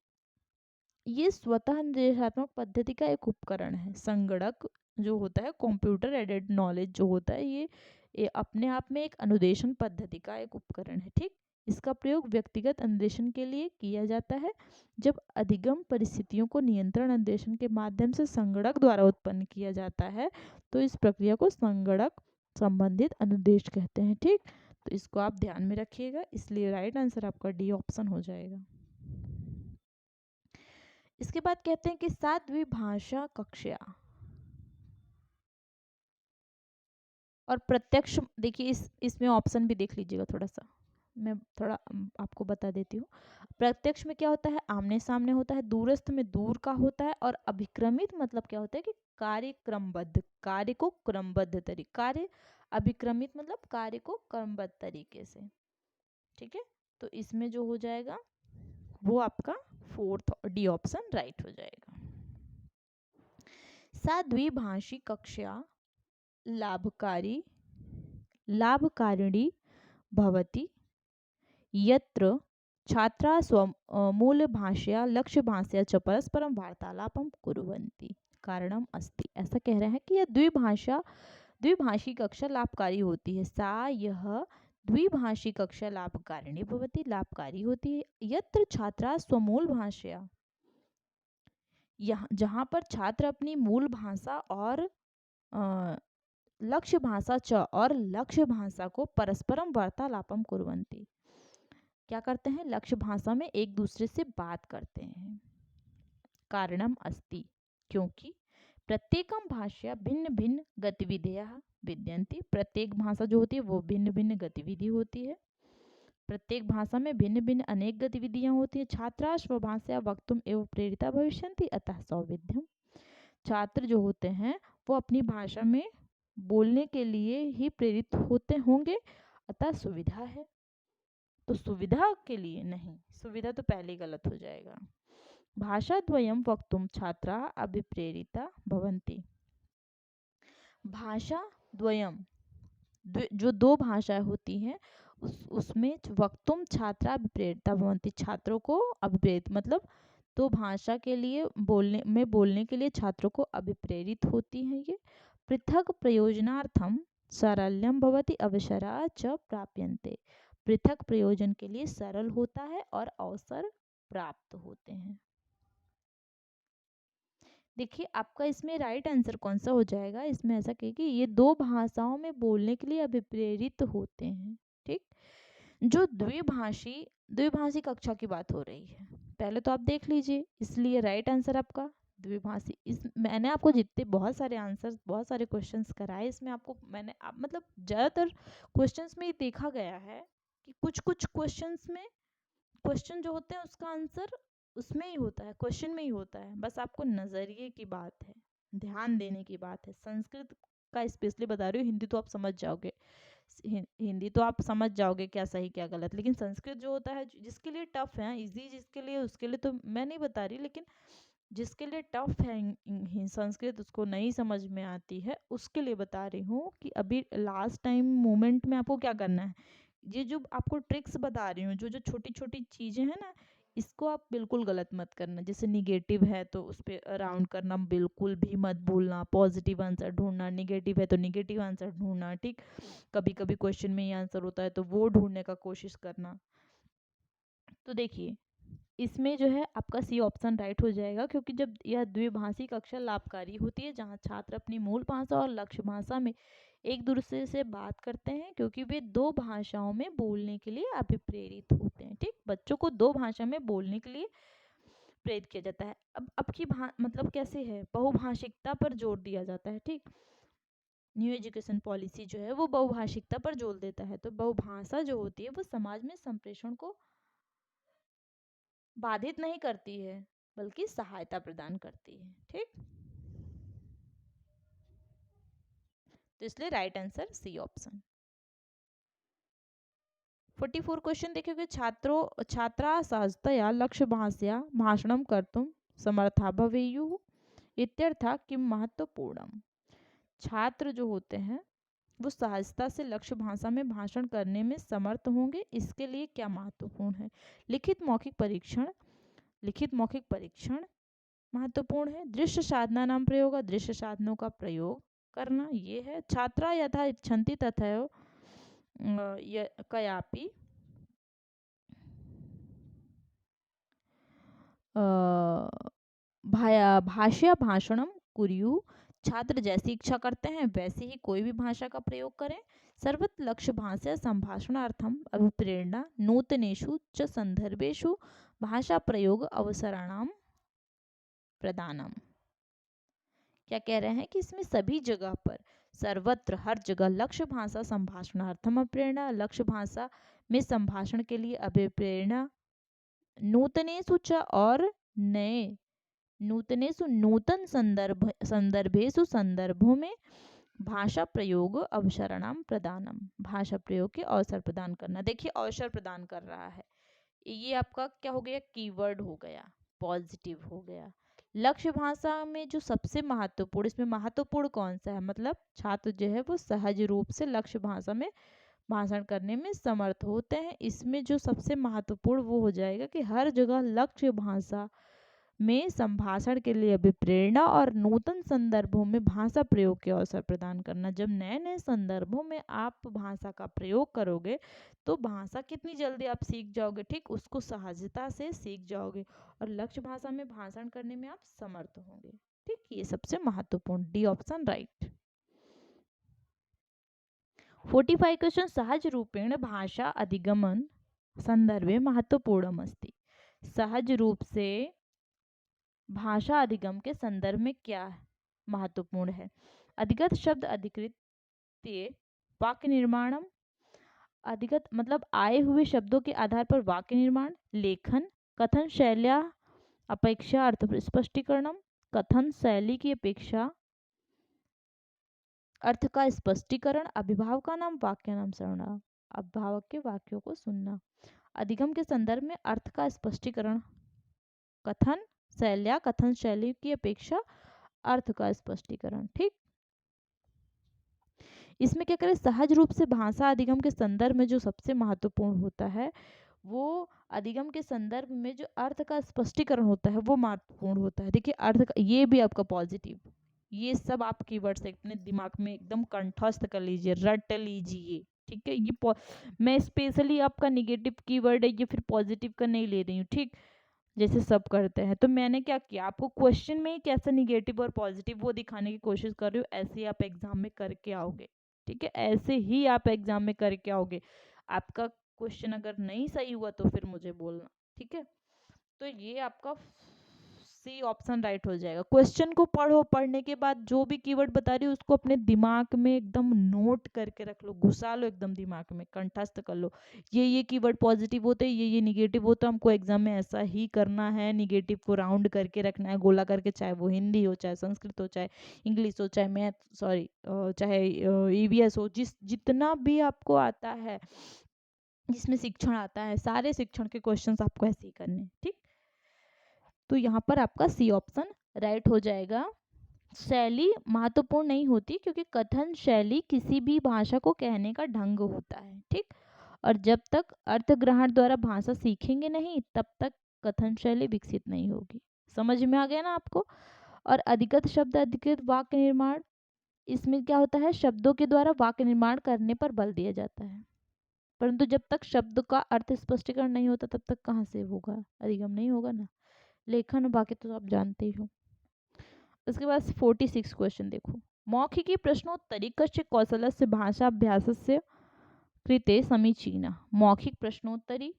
ये स्वतः निर्देशात्मक पद्धति का एक उपकरण है। संगणक जो होता है, कंप्यूटर एडेड नॉलेज जो होता है, ये अपने आप में एक अनुदेशन पद्धति का एक उपकरण है। ठीक, इसका प्रयोग व्यक्तिगत अनुदेशन के लिए किया जाता है। जब अधिगम परिस्थितियों को नियंत्रण अनुदेशन के माध्यम से संगणक द्वारा उत्पन्न किया जाता है, तो इस प्रक्रिया को संगणक संबंधित अनुदेश कहते हैं। ठीक, तो इसको आप ध्यान में रखिएगा, इसलिए राइट आंसर आपका डी ऑप्शन हो जाएगा। इसके बाद कहते हैं कि सातवीं भाषा कक्षा और प्रत्यक्ष, देखिए इसमें ऑप्शन भी देख लीजिएगा, थोड़ा सा मैं थोड़ा आपको बता देती हूँ। प्रत्यक्ष में क्या होता है? आमने सामने होता है। दूरस्थ में दूर का होता है। और अभिक्रमित मतलब क्या होता है कि कार्य क्रमबद्ध, कार्य को क्रमबद्ध तरीके, कार्य अभिक्रमित मतलब कार्य को क्रमबद्ध तरीके से। ठीक है, तो इसमें जो हो जाएगा वो आपका फोर्थ डी ऑप्शन राइट हो जाएगा। द्विभाषी कक्षा लाभकारिणी भवति यत्र छात्रा मूल भाषया लक्ष्य भाषया च परस्परम वार्तालापम कुर्वन्ति कारणम अस्ति। ऐसा कह रहे हैं कि यह द्विभाषी कक्षा लाभकारी होती है। यह द्विभाषी कक्षा लाभकारिणी भवति, लाभकारी होती है। यत्र छात्रा स्वमूल भाषया, जहाँ पर छात्र अपनी मूल भाषा और लक्ष्य भाषा च और लक्ष्य भाषा को परस्परम वार्तालापम कुर्वन्ति, क्या करते हैं? लक्ष्य भाषा में एक दूसरे से बात करते हैं। कारणम अस्ति, क्योंकि प्रत्येकम भाषा भिन्न भिन्न गतिविधियां विद्यन्ति। प्रत्येक भाषा जो होती है वो भिन्न भिन्न गतिविधि होती है। प्रत्येक भाषा में भिन्न भिन्न अनेक गतिविधियां होती है। छात्रा स्वभाषया वक्तुम एवं प्रेरिता भविष्यन्ति अतः सौविध्यम। छात्र जो होते हैं वो अपनी भाषा में बोलने के लिए ही प्रेरित होते होंगे, अतः सुविधा है। तो सुविधा के लिए नहीं, सुविधा तो पहले गलत हो जाएगा। भाषाद्वयं वक्तुं छात्रा अभिप्रेरिता भवन्ति। भाषा द्वयम, जो दो भाषाएं होती हैं उसमें वक्तुम छात्रा अभिप्रेरिता भवन्ति, छात्रों को अभिप्रेरित मतलब दो भाषा के लिए बोलने के लिए छात्रों को अभिप्रेरित होती हैं ये। पृथक प्रयोजनार्थम सरल्यम भवति अवसरा च प्राप्यन्ते, पृथक प्रयोजन के लिए सरल होता है और अवसर प्राप्त होते हैं। देखिए आपका इसमें राइट आंसर कौन सा हो जाएगा, इसमें ऐसा कहिए कि ये दो भाषाओं में बोलने के लिए अभिप्रेरित होते हैं। ठीक, जो द्विभाषी कक्षा की बात हो रही है, पहले तो आप देख लीजिए, इसलिए राइट आंसर आपका द्विभाषी। इस मैंने आपको जितने बहुत सारे आंसर्स बहुत सारे क्वेश्चंस कराए, इसमें आपको मैंने मतलब ज़्यादातर क्वेश्चंस में ये देखा गया है कि कुछ कुछ क्वेश्चंस में क्वेश्चन जो होते हैं उसका आंसर उसमें ही होता है, क्वेश्चन में ही होता है, बस आपको नज़रिए की बात है, ध्यान देने की बात है। संस्कृत का स्पेशली बता रही हूँ, हिंदी तो आप समझ जाओगे, हिंदी तो आप समझ जाओगे क्या सही क्या गलत, लेकिन संस्कृत जो होता है जिसके लिए टफ है, इजी जिसके लिए उसके लिए तो मैं नहीं बता रही, लेकिन जिसके लिए टफ है संस्कृत, उसको नहीं समझ में आती है, उसके लिए बता रही हूँ कि अभी लास्ट टाइम मोमेंट में आपको क्या करना है, ये जो आपको ट्रिक्स बता रही हूँ, जो जो छोटी छोटी चीज़ें हैं ना, इसको आप बिल्कुल गलत मत करना। जैसे निगेटिव है तो उस पर राउंड करना बिल्कुल भी मत भूलना, पॉजिटिव आंसर ढूंढना, निगेटिव है तो निगेटिव आंसर ढूंढना। ठीक, कभी कभी क्वेश्चन में ये आंसर होता है तो वो ढूंढने का कोशिश करना। तो देखिए इसमें जो है आपका सी ऑप्शन राइट हो जाएगा, क्योंकि जब यह द्विभाषी कक्षा लाभकारी होती है जहां छात्र अपनी मूल भाषा और लक्ष्य भाषा में एक दूसरे से बात करते हैं, क्योंकि वे दो भाषाओं में बोलने के लिए अभिप्रेरित होते हैं। ठीक, बच्चों को दो भाषा में बोलने के लिए प्रेरित किया जाता है। अब की मतलब कैसे है, बहुभाषिकता पर जोर दिया जाता है। ठीक, न्यू एजुकेशन पॉलिसी जो है वो बहुभाषिकता पर जोर देता है, तो बहुभाषा जो होती है वो समाज में संप्रेषण को बाधित नहीं करती है बल्कि सहायता प्रदान करती है। ठीक, तो इसलिए right answer C option. 44 question देखोगे, छात्रा सहजतया लक्ष्य भाषया भाषणं कर्तुं समर्था भवेयुः इत्यर्था किं महत्वपूर्णम्। छात्र जो होते हैं वो सहजता से लक्ष्य भाषा में भाषण करने में समर्थ होंगे, इसके लिए क्या महत्वपूर्ण है। लिखित मौखिक परीक्षण महत्वपूर्ण है। दृश्य साधना नाम प्रयोग, दृश्य साधनों का प्रयोग करना ये है। छात्रा यथा इच्छन्ति तथैव कयापि भाष्य भाषणम कुर्यु, छात्र जैसी इच्छा करते हैं वैसे ही कोई भी भाषा का प्रयोग करें। सर्वत्र लक्ष्य भाषा संभाषणार्थम अभिप्रेरणा नूतनेषु च संदर्भेषु भाषा प्रयोग अवसराणाम प्रदानम। क्या कह रहे हैं कि इसमें सभी जगह पर, सर्वत्र हर जगह लक्ष्य भाषा संभाषणार्थम अभिप्रेरणा, लक्ष्य भाषा में संभाषण के लिए अभिप्रेरणा, नूतनेषु च और नए, नूतनेषु नूतन संदर्भेषु संदर्भों में भाषा प्रयोग अवसराणाम प्रदानम, भाषा प्रयोग के अवसर प्रदान करना। देखिए अवसर प्रदान कर रहा है, ये आपका क्या हो गया, कीवर्ड हो गया, पॉजिटिव हो गया। लक्ष्य भाषा में जो सबसे महत्वपूर्ण, इसमें महत्वपूर्ण कौन सा है, मतलब छात्र जो है वो सहज रूप से लक्ष्य भाषा में भाषण करने में समर्थ होते हैं। इसमें जो सबसे महत्वपूर्ण वो हो जाएगा कि हर जगह लक्ष्य भाषा में संभाषण के लिए अभिप्रेरणा और नूतन संदर्भों में भाषा प्रयोग के अवसर प्रदान करना। जब नए नए संदर्भों में आप भाषा का प्रयोग करोगे तो भाषा कितनी जल्दी आप सीख जाओगे। ठीक, उसको सहजता से सीख जाओगे और लक्ष्य भाषा में भाषण करने में आप समर्थ होंगे। ठीक, ये सबसे महत्वपूर्ण, डी ऑप्शन राइट। 45 क्वेश्चन, सहज रूपेण भाषा अधिगमन संदर्भे महत्वपूर्णम अस्ति। सहज रूप से भाषा अधिगम के संदर्भ में क्या महत्वपूर्ण है। अधिगत शब्द अधिकृत्य वाक्य निर्माणम, अधिगत मतलब आए हुए शब्दों के आधार पर वाक्य निर्माण, लेखन, कथन शैल्या अपेक्षा अर्थ स्पष्टीकरणम, कथन शैली की अपेक्षा अर्थ का स्पष्टीकरण, अभिभाव का नाम वाक्य नाम सरणाम, अभावक के वाक्यों को सुनना। अधिगम के संदर्भ में अर्थ का स्पष्टीकरण, कथन शैली या कथन शैली की अपेक्षा अर्थ का स्पष्टीकरण। ठीक, इसमें क्या करें, सहज रूप से भाषा अधिगम के संदर्भ में जो सबसे महत्वपूर्ण होता है वो अधिगम के संदर्भ में जो अर्थ का स्पष्टीकरण होता है वो महत्वपूर्ण होता है। देखिए अर्थ का, ये भी आपका पॉजिटिव, ये सब आप कीवर्ड्स अपने दिमाग में एकदम कंठस्थ कर लीजिए, रट लीजिए। ठीक है, ये मैं स्पेशली आपका निगेटिव कीवर्ड है ये फिर पॉजिटिव का नहीं ले रही हूँ। ठीक, जैसे सब करते हैं, तो मैंने क्या किया, आपको क्वेश्चन में ही कैसा निगेटिव और पॉजिटिव वो दिखाने की कोशिश कर रही हूँ, ऐसे ही आप एग्जाम में करके आओगे। ठीक है, ऐसे ही आप एग्जाम में करके आओगे। आपका क्वेश्चन अगर नहीं सही हुआ तो फिर मुझे बोलना। ठीक है, तो ये आपका सी ऑप्शन राइट हो जाएगा। क्वेश्चन को पढ़ो, पढ़ने के बाद जो भी कीवर्ड बता रही हूँ उसको अपने दिमाग में एकदम नोट करके रख लो, घुसा लो एकदम दिमाग में, कंठस्थ कर लो। ये कीवर्ड पॉजिटिव होते हैं, ये निगेटिव होता है, हमको एग्जाम में ऐसा ही करना है, निगेटिव को राउंड करके रखना है, गोला करके, चाहे वो हिंदी हो, चाहे संस्कृत हो, चाहे इंग्लिश हो, चाहे मैथ, सॉरी चाहे ईवीएस हो, जितना भी आपको आता है, जिसमें शिक्षण आता है, सारे शिक्षण के क्वेश्चंस आपको ऐसे ही करने हैं। ठीक, तो यहाँ पर आपका सी ऑप्शन राइट हो जाएगा। शैली महत्वपूर्ण नहीं होती क्योंकि कथन शैली किसी भी भाषा को कहने का ढंग होता है। ठीक, और जब तक अर्थ ग्रहण द्वारा भाषा सीखेंगे नहीं तब तक कथन शैली विकसित नहीं होगी। समझ में आ गया ना आपको। और अधिकृत शब्द अधिकृत वाक्य निर्माण, इसमें क्या होता है, शब्दों के द्वारा वाक्य निर्माण करने पर बल दिया जाता है, परंतु जब तक शब्द का अर्थ स्पष्टीकरण नहीं होता तब तक कहाँ से होगा, अधिगम नहीं होगा ना। लेखन बाकी तो आप जानते ही हो। उसके बाद 46 क्वेश्चन देखो, मौखिकी प्रश्नोत्तरी कस्य कौशलस्य भाषाभ्यासस्य कृते समीचीना। मौखिक प्रश्नोत्तरी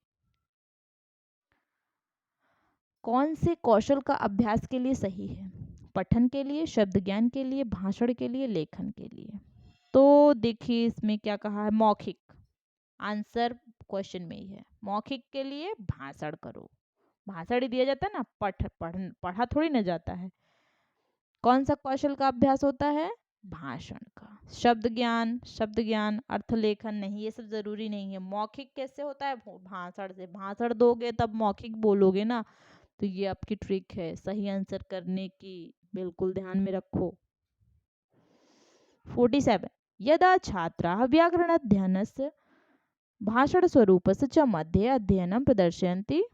कौन से कौशल का अभ्यास के लिए सही है, पठन के लिए, शब्द ज्ञान के लिए, भाषण के लिए, लेखन के लिए। तो देखिए इसमें क्या कहा है, मौखिक, आंसर क्वेश्चन में ही है। मौखिक के लिए भाषण करो, भाषण ही दिया जाता है ना, पढ़ा थोड़ी ना जाता है। कौन सा कौशल का अभ्यास होता है, भाषण का। शब्द ज्ञान अर्थ लेखन नहीं, ये सब जरूरी नहीं है। मौखिक कैसे होता है, भाषण से, भाषण दोगे तब मौखिक बोलोगे ना। तो ये आपकी ट्रिक है सही आंसर करने की, बिल्कुल ध्यान में रखो। 47, यदा छात्राः व्याकरण अध्ययनस्य भाषण स्वरूपस्य च मध्ये अध्ययनं प्रदर्शयन्ति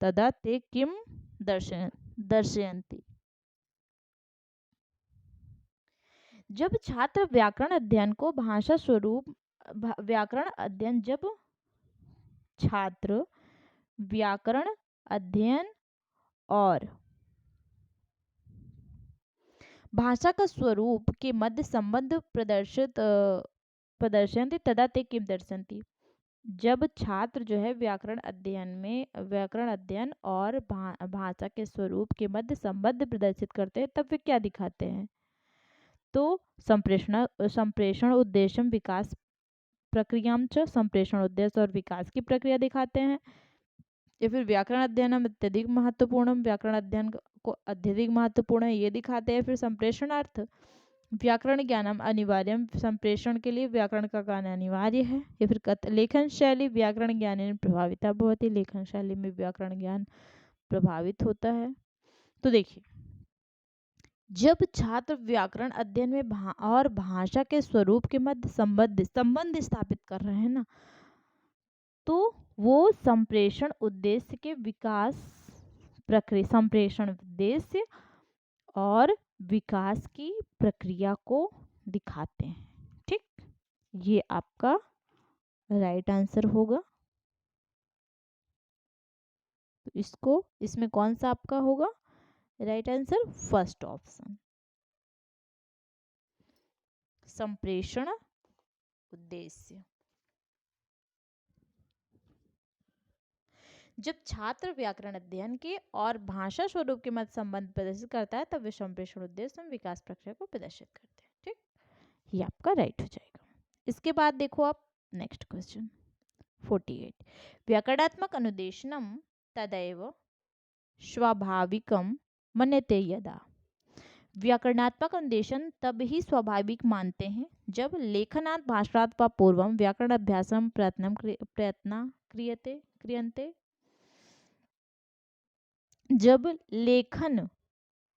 तदा ते किं दर्शयन्ति। जब छात्र व्याकरण अध्ययन को भाषा स्वरूप, व्याकरण अध्ययन, जब छात्र व्याकरण अध्ययन और भाषा का स्वरूप के मध्य संबंध प्रदर्शनती तदा ते किम दर्शनती। जब छात्र जो है व्याकरण अध्ययन में, व्याकरण अध्ययन और भाषा के स्वरूप के मध्य संबंध प्रदर्शित करते हैं तब वे क्या दिखाते हैं, तो संप्रेषण उद्देश्य विकास प्रक्रिया, संप्रेषण उद्देश्य और विकास की प्रक्रिया दिखाते हैं। या फिर व्याकरण अध्ययन अत्यधिक महत्वपूर्ण, व्याकरण अध्ययन को अत्यधिक महत्वपूर्ण है ये दिखाते हैं। फिर संप्रेषणार्थ व्याकरण ज्ञानम अनिवार्य, संप्रेषण के लिए व्याकरण का ज्ञान अनिवार्य है। या फिर लेखन शैली व्याकरण ज्ञान प्रभाविता भवति, लेखन शैली में व्याकरण ज्ञान प्रभावित होता है। तो देखिए जब छात्र व्याकरण अध्ययन में और भाषा के स्वरूप के मध्य संबंध स्थापित कर रहे हैं ना, तो वो संप्रेषण उद्देश्य के विकास प्रक्रिया, संप्रेषण उद्देश्य और विकास की प्रक्रिया को दिखाते हैं। ठीक, ये आपका राइट आंसर होगा। तो इसको, इसमें कौन सा आपका होगा राइट आंसर, फर्स्ट ऑप्शन, संप्रेषण उद्देश्य। जब छात्र व्याकरण अध्ययन के और भाषा स्वरूप के मध्य संबंध प्रदर्शित करता है तब वे संप्रेषण उद्देश्य विकास प्रक्रिया को प्रदर्शित करते हैं। ठीक, ये आपका राइट हो जाएगा। इसके बाद देखो आप नेक्स्ट क्वेश्चन 48, व्याकरणात्मक अनुदेशनम तदैव स्वाभाविकम मन्यते यदा। व्याकरणात्मक अनुदेशन तब ही स्वाभाविक मानते हैं जब लेखनात् भाषणात् वा पूर्वं व्याकरण अभ्यासं प्रयत्न क्रियन्ते। जब लेखन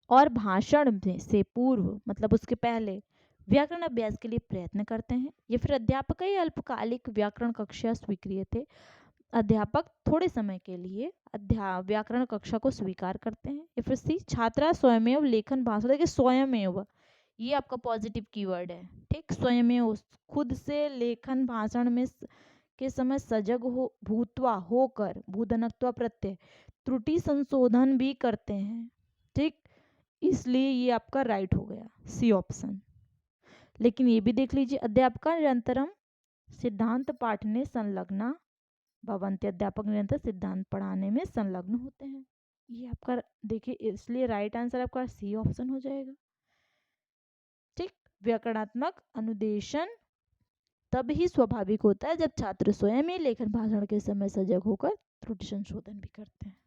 और भाषण से पूर्व मतलब उसके पहले व्याकरण अभ्यास के लिए प्रयत्न करते हैं, या फिर अध्यापक अल्पकालिक व्याकरण कक्षा स्वीक्रियते, अध्यापक थोड़े समय के लिए व्याकरण कक्षा को स्वीकार करते हैं, या फिर सी छात्रा स्वयमेव लेखन भाषण। देखिए स्वयमेव ये आपका पॉजिटिव कीवर्ड है, ठीक। स्वयमेव खुद से लेखन भाषण में के समय सजग हो भूतवा होकर भूधनत्वा प्रत्यय त्रुटि संशोधन भी करते हैं, ठीक। इसलिए ये आपका राइट हो गया सी ऑप्शन। लेकिन ये भी देख लीजिए अध्यापका निरंतरम सिद्धांत पाठने संलग्ना भवन्ति, अध्यापक निरंतर सिद्धांत पढ़ाने में संलग्न होते हैं। ये आपका देखिए इसलिए राइट आंसर आपका सी ऑप्शन हो जाएगा, ठीक। व्याकरणात्मक अनुदेशन तब ही स्वाभाविक होता है जब छात्र स्वयं ही लेखन भाषण के समय सजग होकर त्रुटि संशोधन भी करते हैं।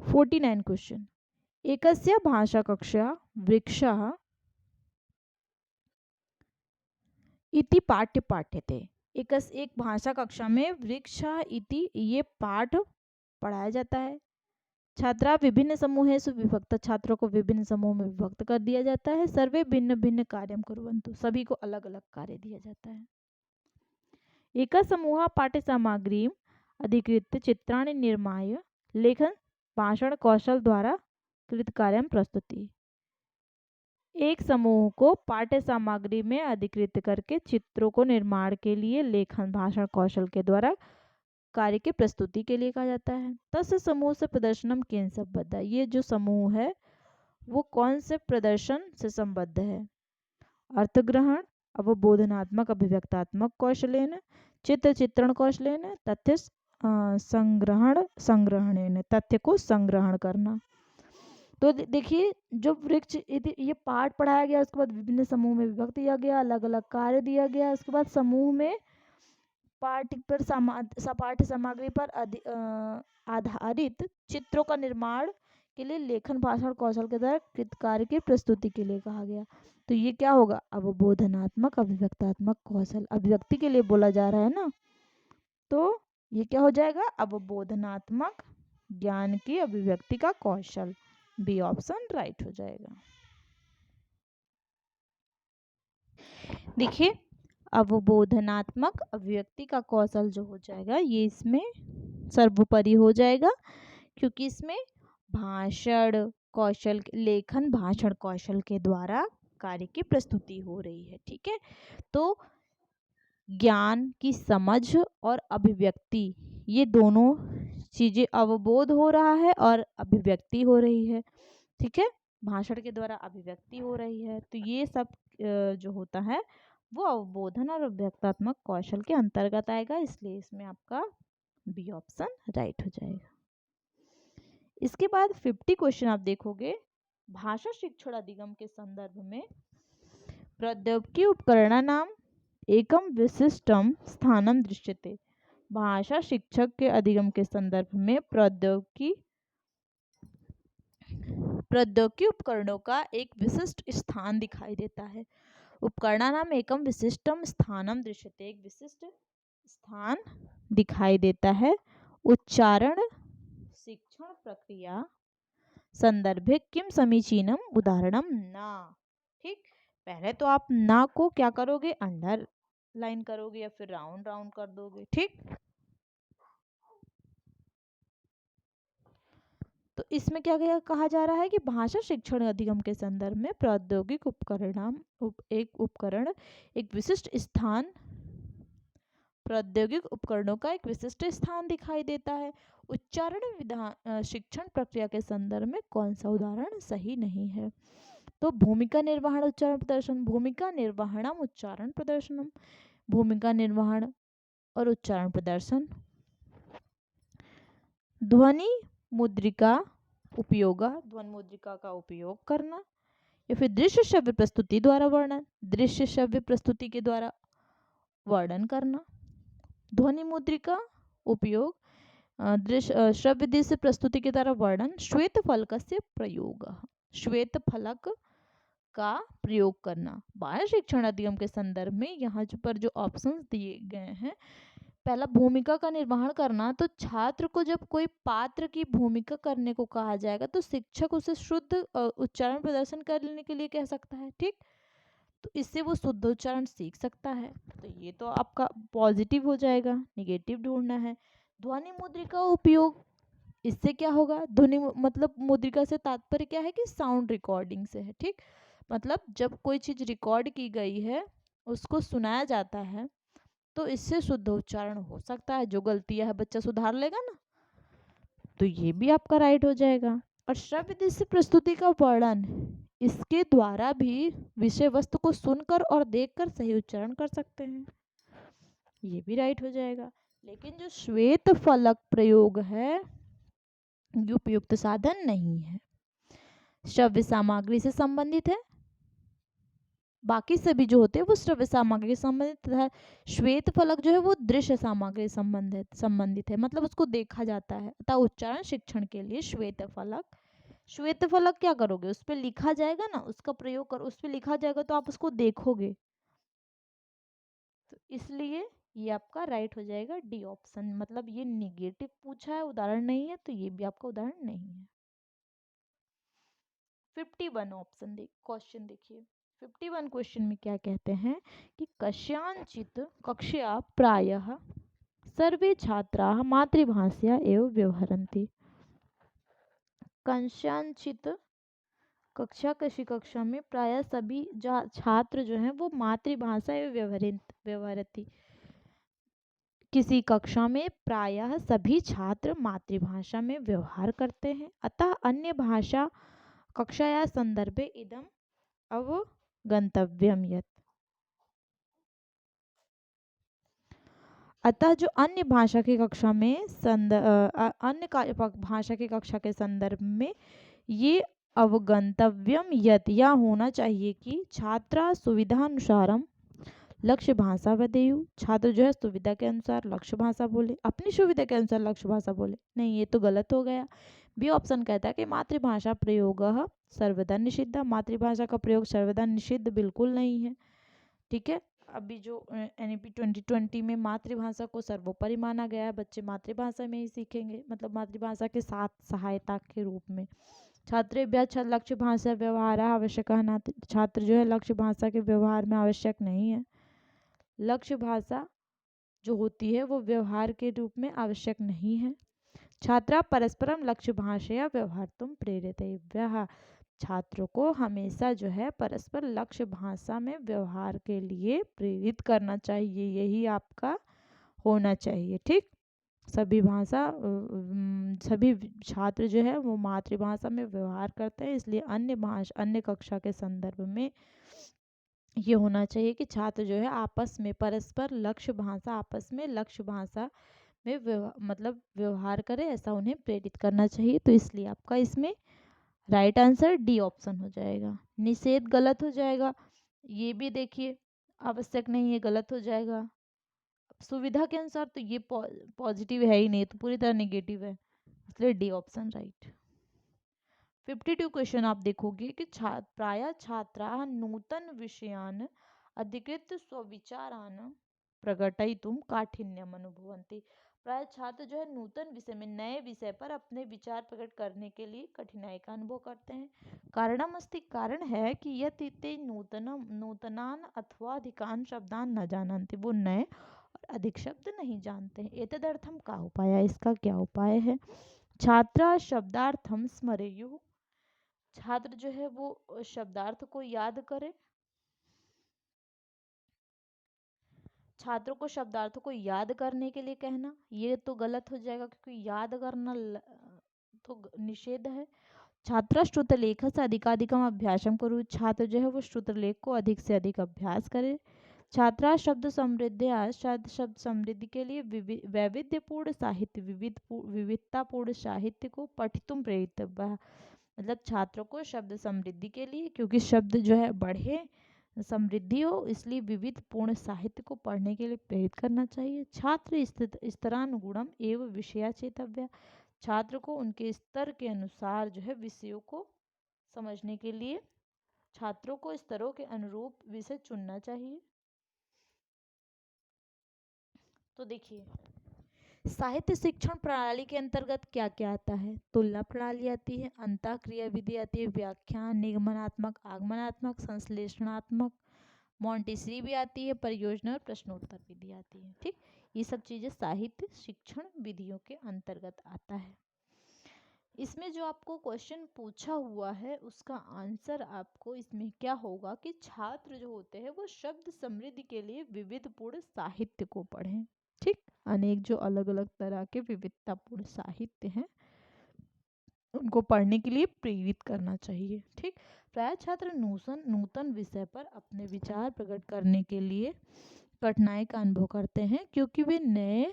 49 क्वेश्चन, एकस्य भाषा कक्षा वृक्षः इति पाठ्य पाठ्यते। एक भाषा कक्षा में वृक्ष इति ये पाठ पढ़ाया जाता है। छात्रा विभिन्न समूहेषु विभक्त, छात्रों को विभिन्न समूह में विभक्त कर दिया जाता है। सर्वे भिन्न भिन्न कार्यम कुर्वन्तु, सभी को अलग अलग कार्य दिया जाता है। एक समूह पाठ्य सामग्री अधिकृत्य चित्राणि निर्माय लेखन भाषण कौशल द्वारा कृत कार्यम प्रस्तुति। एक समूह को पाठ्य सामग्री में अधिकृत करके चित्रों को निर्माण के लिए लेखन भाषण कौशल के द्वारा कार्य की प्रस्तुति के लिए कहा जाता है। तस्य समूह से प्रदर्शनम केन संबद्ध है, ये जो समूह है वो कौन से प्रदर्शन से संबद्ध है। अर्थग्रहण, अवबोधनात्मक अभिव्यक्तात्मक कौशलेन, चित्र चित्रण कौशलेन, तथ्य संग्रहणेन, तथ्य को संग्रहण करना। तो देखिए जो वृक्ष ये पाठ पढ़ाया गया, उसके बाद विभिन्न समूह में विभक्त किया गया, अलग अलग कार्य दिया गया, उसके बाद समूह में पाठ्य सामग्री पर आधारित चित्रों का निर्माण के लिए लेखन भाषण कौशल के द्वारा कृत कार्य की प्रस्तुति के लिए कहा गया। तो ये क्या होगा, अवबोधनात्मक अभिव्यक्तात्मक कौशल, अभिव्यक्ति के लिए बोला जा रहा है ना, तो ये क्या हो जाएगा, अवबोधनात्मक ज्ञान की अभिव्यक्ति का कौशल। बी ऑप्शन राइट हो जाएगा। देखिए अवबोधनात्मक अभिव्यक्ति का कौशल जो हो जाएगा ये इसमें सर्वोपरि हो जाएगा, क्योंकि इसमें भाषण कौशल लेखन भाषण कौशल के द्वारा कार्य की प्रस्तुति हो रही है, ठीक है। तो ज्ञान की समझ और अभिव्यक्ति ये दोनों चीजें, अवबोध हो रहा है और अभिव्यक्ति हो रही है, ठीक है। भाषण के द्वारा अभिव्यक्ति हो रही है, तो ये सब जो होता है वो अवबोधन और अभिव्यक्तात्मक कौशल के अंतर्गत आएगा, इसलिए इसमें आपका बी ऑप्शन राइट हो जाएगा। इसके बाद 50 क्वेश्चन आप देखोगे, भाषा शिक्षण अधिगम के संदर्भ में प्रौद्योगिकी उपकरणानाम एकम विशिष्टम स्थानम दृश्यते। भाषा शिक्षक के अधिगम के संदर्भ में प्रौद्योगिकी उपकरणों का एक विशिष्ट स्थान दिखाई देता है। उपकरणानाम एकम विशिष्टम स्थानम दृश्यते, एक विशिष्ट स्थान दिखाई देता है। उच्चारण शिक्षण प्रक्रिया संदर्भे किम समीचीनम उदाहरणम न, ठीक। पहले तो आप ना को क्या करोगे, अंडरलाइन करोगे या फिर राउंड राउंड कर दोगे, ठीक। तो इसमें क्या कहा जा रहा है कि भाषा शिक्षण अधिगम के संदर्भ में प्रौद्योगिक उपकरण एक विशिष्ट स्थान, प्रौद्योगिक उपकरणों का एक विशिष्ट स्थान दिखाई देता है। उच्चारण विधान शिक्षण प्रक्रिया के संदर्भ में कौन सा उदाहरण सही नहीं है। तो भूमिका निर्वहन उच्चारण प्रदर्शन, भूमिका निर्वहणम उच्चारण प्रदर्शनम, भूमिका निर्वहन और उच्चारण प्रदर्शन। ध्वनि मुद्रिका उपयोग, ध्वनि मुद्रिका का उपयोग करना, या फिर दृश्य श्रव्य प्रस्तुति द्वारा वर्णन, दृश्य श्रव्य प्रस्तुति के द्वारा वर्णन करना। ध्वनि मुद्रिका उपयोग दृश्य श्रव्य दृश्य प्रस्तुति के द्वारा वर्णन। श्वेत फलकस्य प्रयोग, श्वेत फलक का प्रयोग करना। बाह्य शिक्षण अधिगम के संदर्भ में यहाँ पर जो ऑप्शंस दिए गए हैं, पहला भूमिका का निर्वहन करना, तो छात्र को जब कोई पात्र की भूमिका करने को कहा जाएगा तो शिक्षक उसे शुद्ध उच्चारण प्रदर्शन करने के लिए कह सकता है, ठीक। तो इससे वो शुद्ध उच्चारण सीख सकता है, तो ये तो आपका पॉजिटिव हो जाएगा। निगेटिव ढूंढना है। ध्वनि मुद्रिका उपयोग, इससे क्या होगा, ध्वनि मतलब मुद्रिका से तात्पर्य क्या है कि साउंड रिकॉर्डिंग से है, ठीक। मतलब जब कोई चीज रिकॉर्ड की गई है उसको सुनाया जाता है तो इससे शुद्ध उच्चारण हो सकता है। जो गलतियां है बच्चा सुधार लेगा ना, तो ये भी आपका राइट हो जाएगा। और श्रव्य दृश्य प्रस्तुति का वर्णन, इसके द्वारा भी विषय वस्तु को सुनकर और देखकर सही उच्चारण कर सकते हैं, ये भी राइट हो जाएगा। लेकिन जो श्वेत फलक प्रयोग है ये उपयुक्त साधन नहीं है, श्रव्य सामग्री से संबंधित है। बाकी सभी जो होते हैं वो श्रव्य सामग्री से संबंधित है। श्वेत फलक जो है वो दृश्य सामग्री संबंधित है, मतलब उसको देखा जाता है। अतः उच्चारण शिक्षण के लिए श्वेत फलक क्या करोगे, उस पर लिखा जाएगा ना, उसका प्रयोग करो, उस पर लिखा जाएगा तो आप उसको देखोगे, तो इसलिए ये आपका राइट हो जाएगा डी ऑप्शन। मतलब ये निगेटिव पूछा है, उदाहरण नहीं है, तो ये भी आपका उदाहरण नहीं है। 51 ऑप्शन क्वेश्चन देखिए। 51 क्वेश्चन में क्या कहते हैं कि कस्यांचित कक्ष्या प्रायः सर्वे छात्राः मातृभाषया एव व्यवहरन्ति। कस्यांचित कक्षा, किसी कक्षा में प्रायः सभी छात्र जो हैं वो मातृभाषा एवं व्यवहरती। किसी कक्षा में प्रायः सभी छात्र मातृभाषा में व्यवहार करते हैं, अतः अन्य भाषा कक्षा या संदर्भे इदम अवगंतव्यम यत्। अतः जो अन्य भाषा की कक्षा में भाषा की कक्षा के संदर्भ में ये अवगंतव्यम यत् या होना चाहिए कि छात्रा सुविधानुसारम लक्ष्य भाषा वदेयु, छात्र जो है सुविधा के अनुसार लक्ष्य भाषा बोले, अपनी सुविधा के अनुसार लक्ष्य भाषा बोले। नहीं, ये तो गलत हो गया। बी ऑप्शन कहता है कि मातृभाषा प्रयोग सर्वदा निषिद्ध, मातृभाषा का प्रयोग सर्वदा निषिद्ध बिल्कुल नहीं है, ठीक है। अभी जो NEP 2020 में मातृभाषा को सर्वोपरि माना गया है, बच्चे मातृभाषा में ही सीखेंगे, मतलब मातृभाषा के साथ सहायता के रूप में। छात्रेभ्यः लक्ष्य भाषा व्यवहार आवश्यक, छात्र जो है लक्ष्य भाषा के व्यवहार में आवश्यक नहीं है। लक्ष्य भाषा जो होती है वो व्यवहार के रूप में आवश्यक नहीं है। छात्रा परस्परम लक्ष्य भाषया व्यवहारतुम प्रेरितव्यः, छात्रों को हमेशा जो है परस्पर लक्ष्य भाषा में व्यवहार के लिए प्रेरित करना चाहिए, यही आपका होना चाहिए, ठीक। सभी छात्र जो है वो मातृभाषा में व्यवहार करते हैं, इसलिए अन्य कक्षा के संदर्भ में ये होना चाहिए कि छात्र जो है आपस में परस्पर लक्ष्य भाषा में व्यवहार करे, ऐसा उन्हें प्रेरित करना चाहिए। तो इसलिए आपका इसमें राइट आंसर डी ऑप्शन हो जाएगा। निषेध गलत हो जाएगा, ये भी देखिए आवश्यक नहीं है, गलत हो जाएगा। सुविधा के अनुसार तो ये पॉजिटिव है ही नहीं, तो पूरी तरह नेगेटिव है, इसलिए डी ऑप्शन राइट। 52 क्वेश्चन आप देखोगे कि प्रायः छात्राः नूतन विषयान् अधिकृत्य स्वविचारान् प्रकटयितुं काठिन्यम् अनुभवन्ति। प्राय छात्र जो है नूतन विषय में, नए विषय पर अपने विचार प्रकट करने के लिए कठिनाई का अनुभव करते हैं। कारणम अस्ति, कारण है कि यत् ते नूतनान अथवा अधिकांश शब्दान न जानन्ति, वो नए और अधिक शब्द नहीं जानते हैं। एतदर्थम का उपाय, इसका क्या उपाय है। छात्रा शब्दार्थम स्मरेयुः, छात्र जो है वो शब्दार्थ को याद करे। छात्रों को शब्दार्थों को याद करने के लिए कहना, ये तो गलत हो जाएगा क्योंकि याद करना तो निषेध है। छात्रा श्रुतलेख से अधिकाधिकम अभ्यासम करो, छात्र जो है वो श्रुतलेख को अधिक से अधिक अभ्यास करे। छात्रा शब्द समृद्धि के लिए वैविध्यपूर्ण साहित्य, विविधतापूर्ण साहित्य को पठितुम प्रेरित, मतलब छात्रों को शब्द समृद्धि के लिए, क्योंकि शब्द जो है बढ़े, समृद्धि हो, इसलिए विविध पूर्ण साहित्य को पढ़ने के लिए प्रेरित करना चाहिए। छात्र स्तरानुगुणम एवं विषया चेतव्य, छात्र को उनके स्तर के अनुसार जो है विषयों को समझने के लिए छात्रों को स्तरों के अनुरूप विषय चुनना चाहिए। तो देखिए, साहित्य शिक्षण प्रणाली के अंतर्गत क्या क्या आता है? तुलना प्रणाली आती है, अंतःक्रिया विधि आती है, व्याख्यान, निगमनात्मक, आगमनात्मक, संश्लेषणात्मक, मॉन्टेसरी भी आती है, परियोजना और प्रश्नोत्तर विधि आती है। ठीक, ये सब चीजें साहित्य शिक्षण विधियों के अंतर्गत आता है। इसमें जो आपको क्वेश्चन पूछा हुआ है उसका आंसर आपको इसमें क्या होगा कि छात्र जो होते हैं वो शब्द समृद्धि के लिए विविधपूर्ण साहित्य को पढ़ें। ठीक, अनेक जो अलग अलग तरह के विविधतापूर्ण साहित्य हैं उनको पढ़ने के लिए प्रेरित करना चाहिए। ठीक, प्राय छात्र नूतन विषय पर अपने विचार प्रकट करने के लिए कठिनाई का अनुभव करते हैं क्योंकि वे नए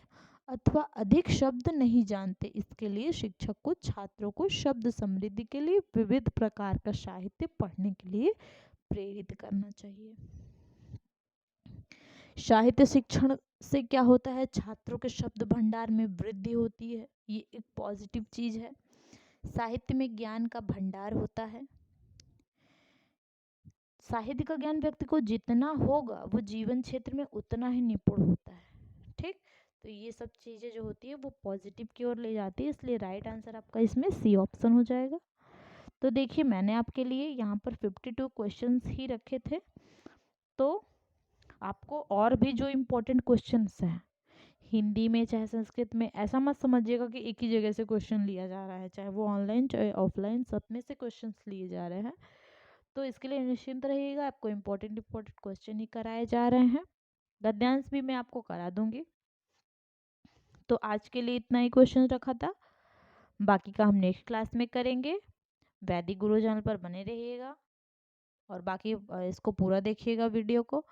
अथवा अधिक शब्द नहीं जानते। इसके लिए शिक्षक को छात्रों को शब्द समृद्धि के लिए विविध प्रकार का साहित्य पढ़ने के लिए प्रेरित करना चाहिए। साहित्य शिक्षण से क्या होता है? छात्रों के शब्द भंडार में वृद्धि होती है, ये एक पॉजिटिव चीज है। साहित्य में ज्ञान का भंडार होता है। साहित्य का ज्ञान व्यक्ति को जितना होगा वो जीवन क्षेत्र में उतना ही निपुण होता है। ठीक, तो ये सब चीजें जो होती है वो पॉजिटिव की ओर ले जाती है, इसलिए राइट आंसर आपका इसमें सी ऑप्शन हो जाएगा। तो देखिए, मैंने आपके लिए यहाँ पर 52 क्वेश्चंस ही रखे थे, तो आपको और भी जो इम्पोर्टेंट क्वेश्चंस हैं हिंदी में चाहे संस्कृत में, ऐसा मत समझिएगा कि एक ही जगह से क्वेश्चन लिया जा रहा है, चाहे वो ऑनलाइन चाहे ऑफलाइन, सब में से क्वेश्चंस लिए जा रहे हैं। तो इसके लिए निश्चिंत रहिएगा, आपको इम्पोर्टेंट क्वेश्चन ही कराए जा रहे हैं। गद्यांश भी मैं आपको करा दूंगी। तो आज के लिए इतना ही क्वेश्चन रखा था, बाकी का हम नेक्स्ट क्लास में करेंगे। वैदिक गुरु चैनल पर बने रहिएगा और बाकी इसको पूरा देखिएगा वीडियो को।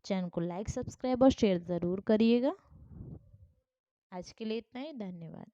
चैनल को लाइक सब्सक्राइब और शेयर ज़रूर करिएगा। आज के लिए इतना ही, धन्यवाद।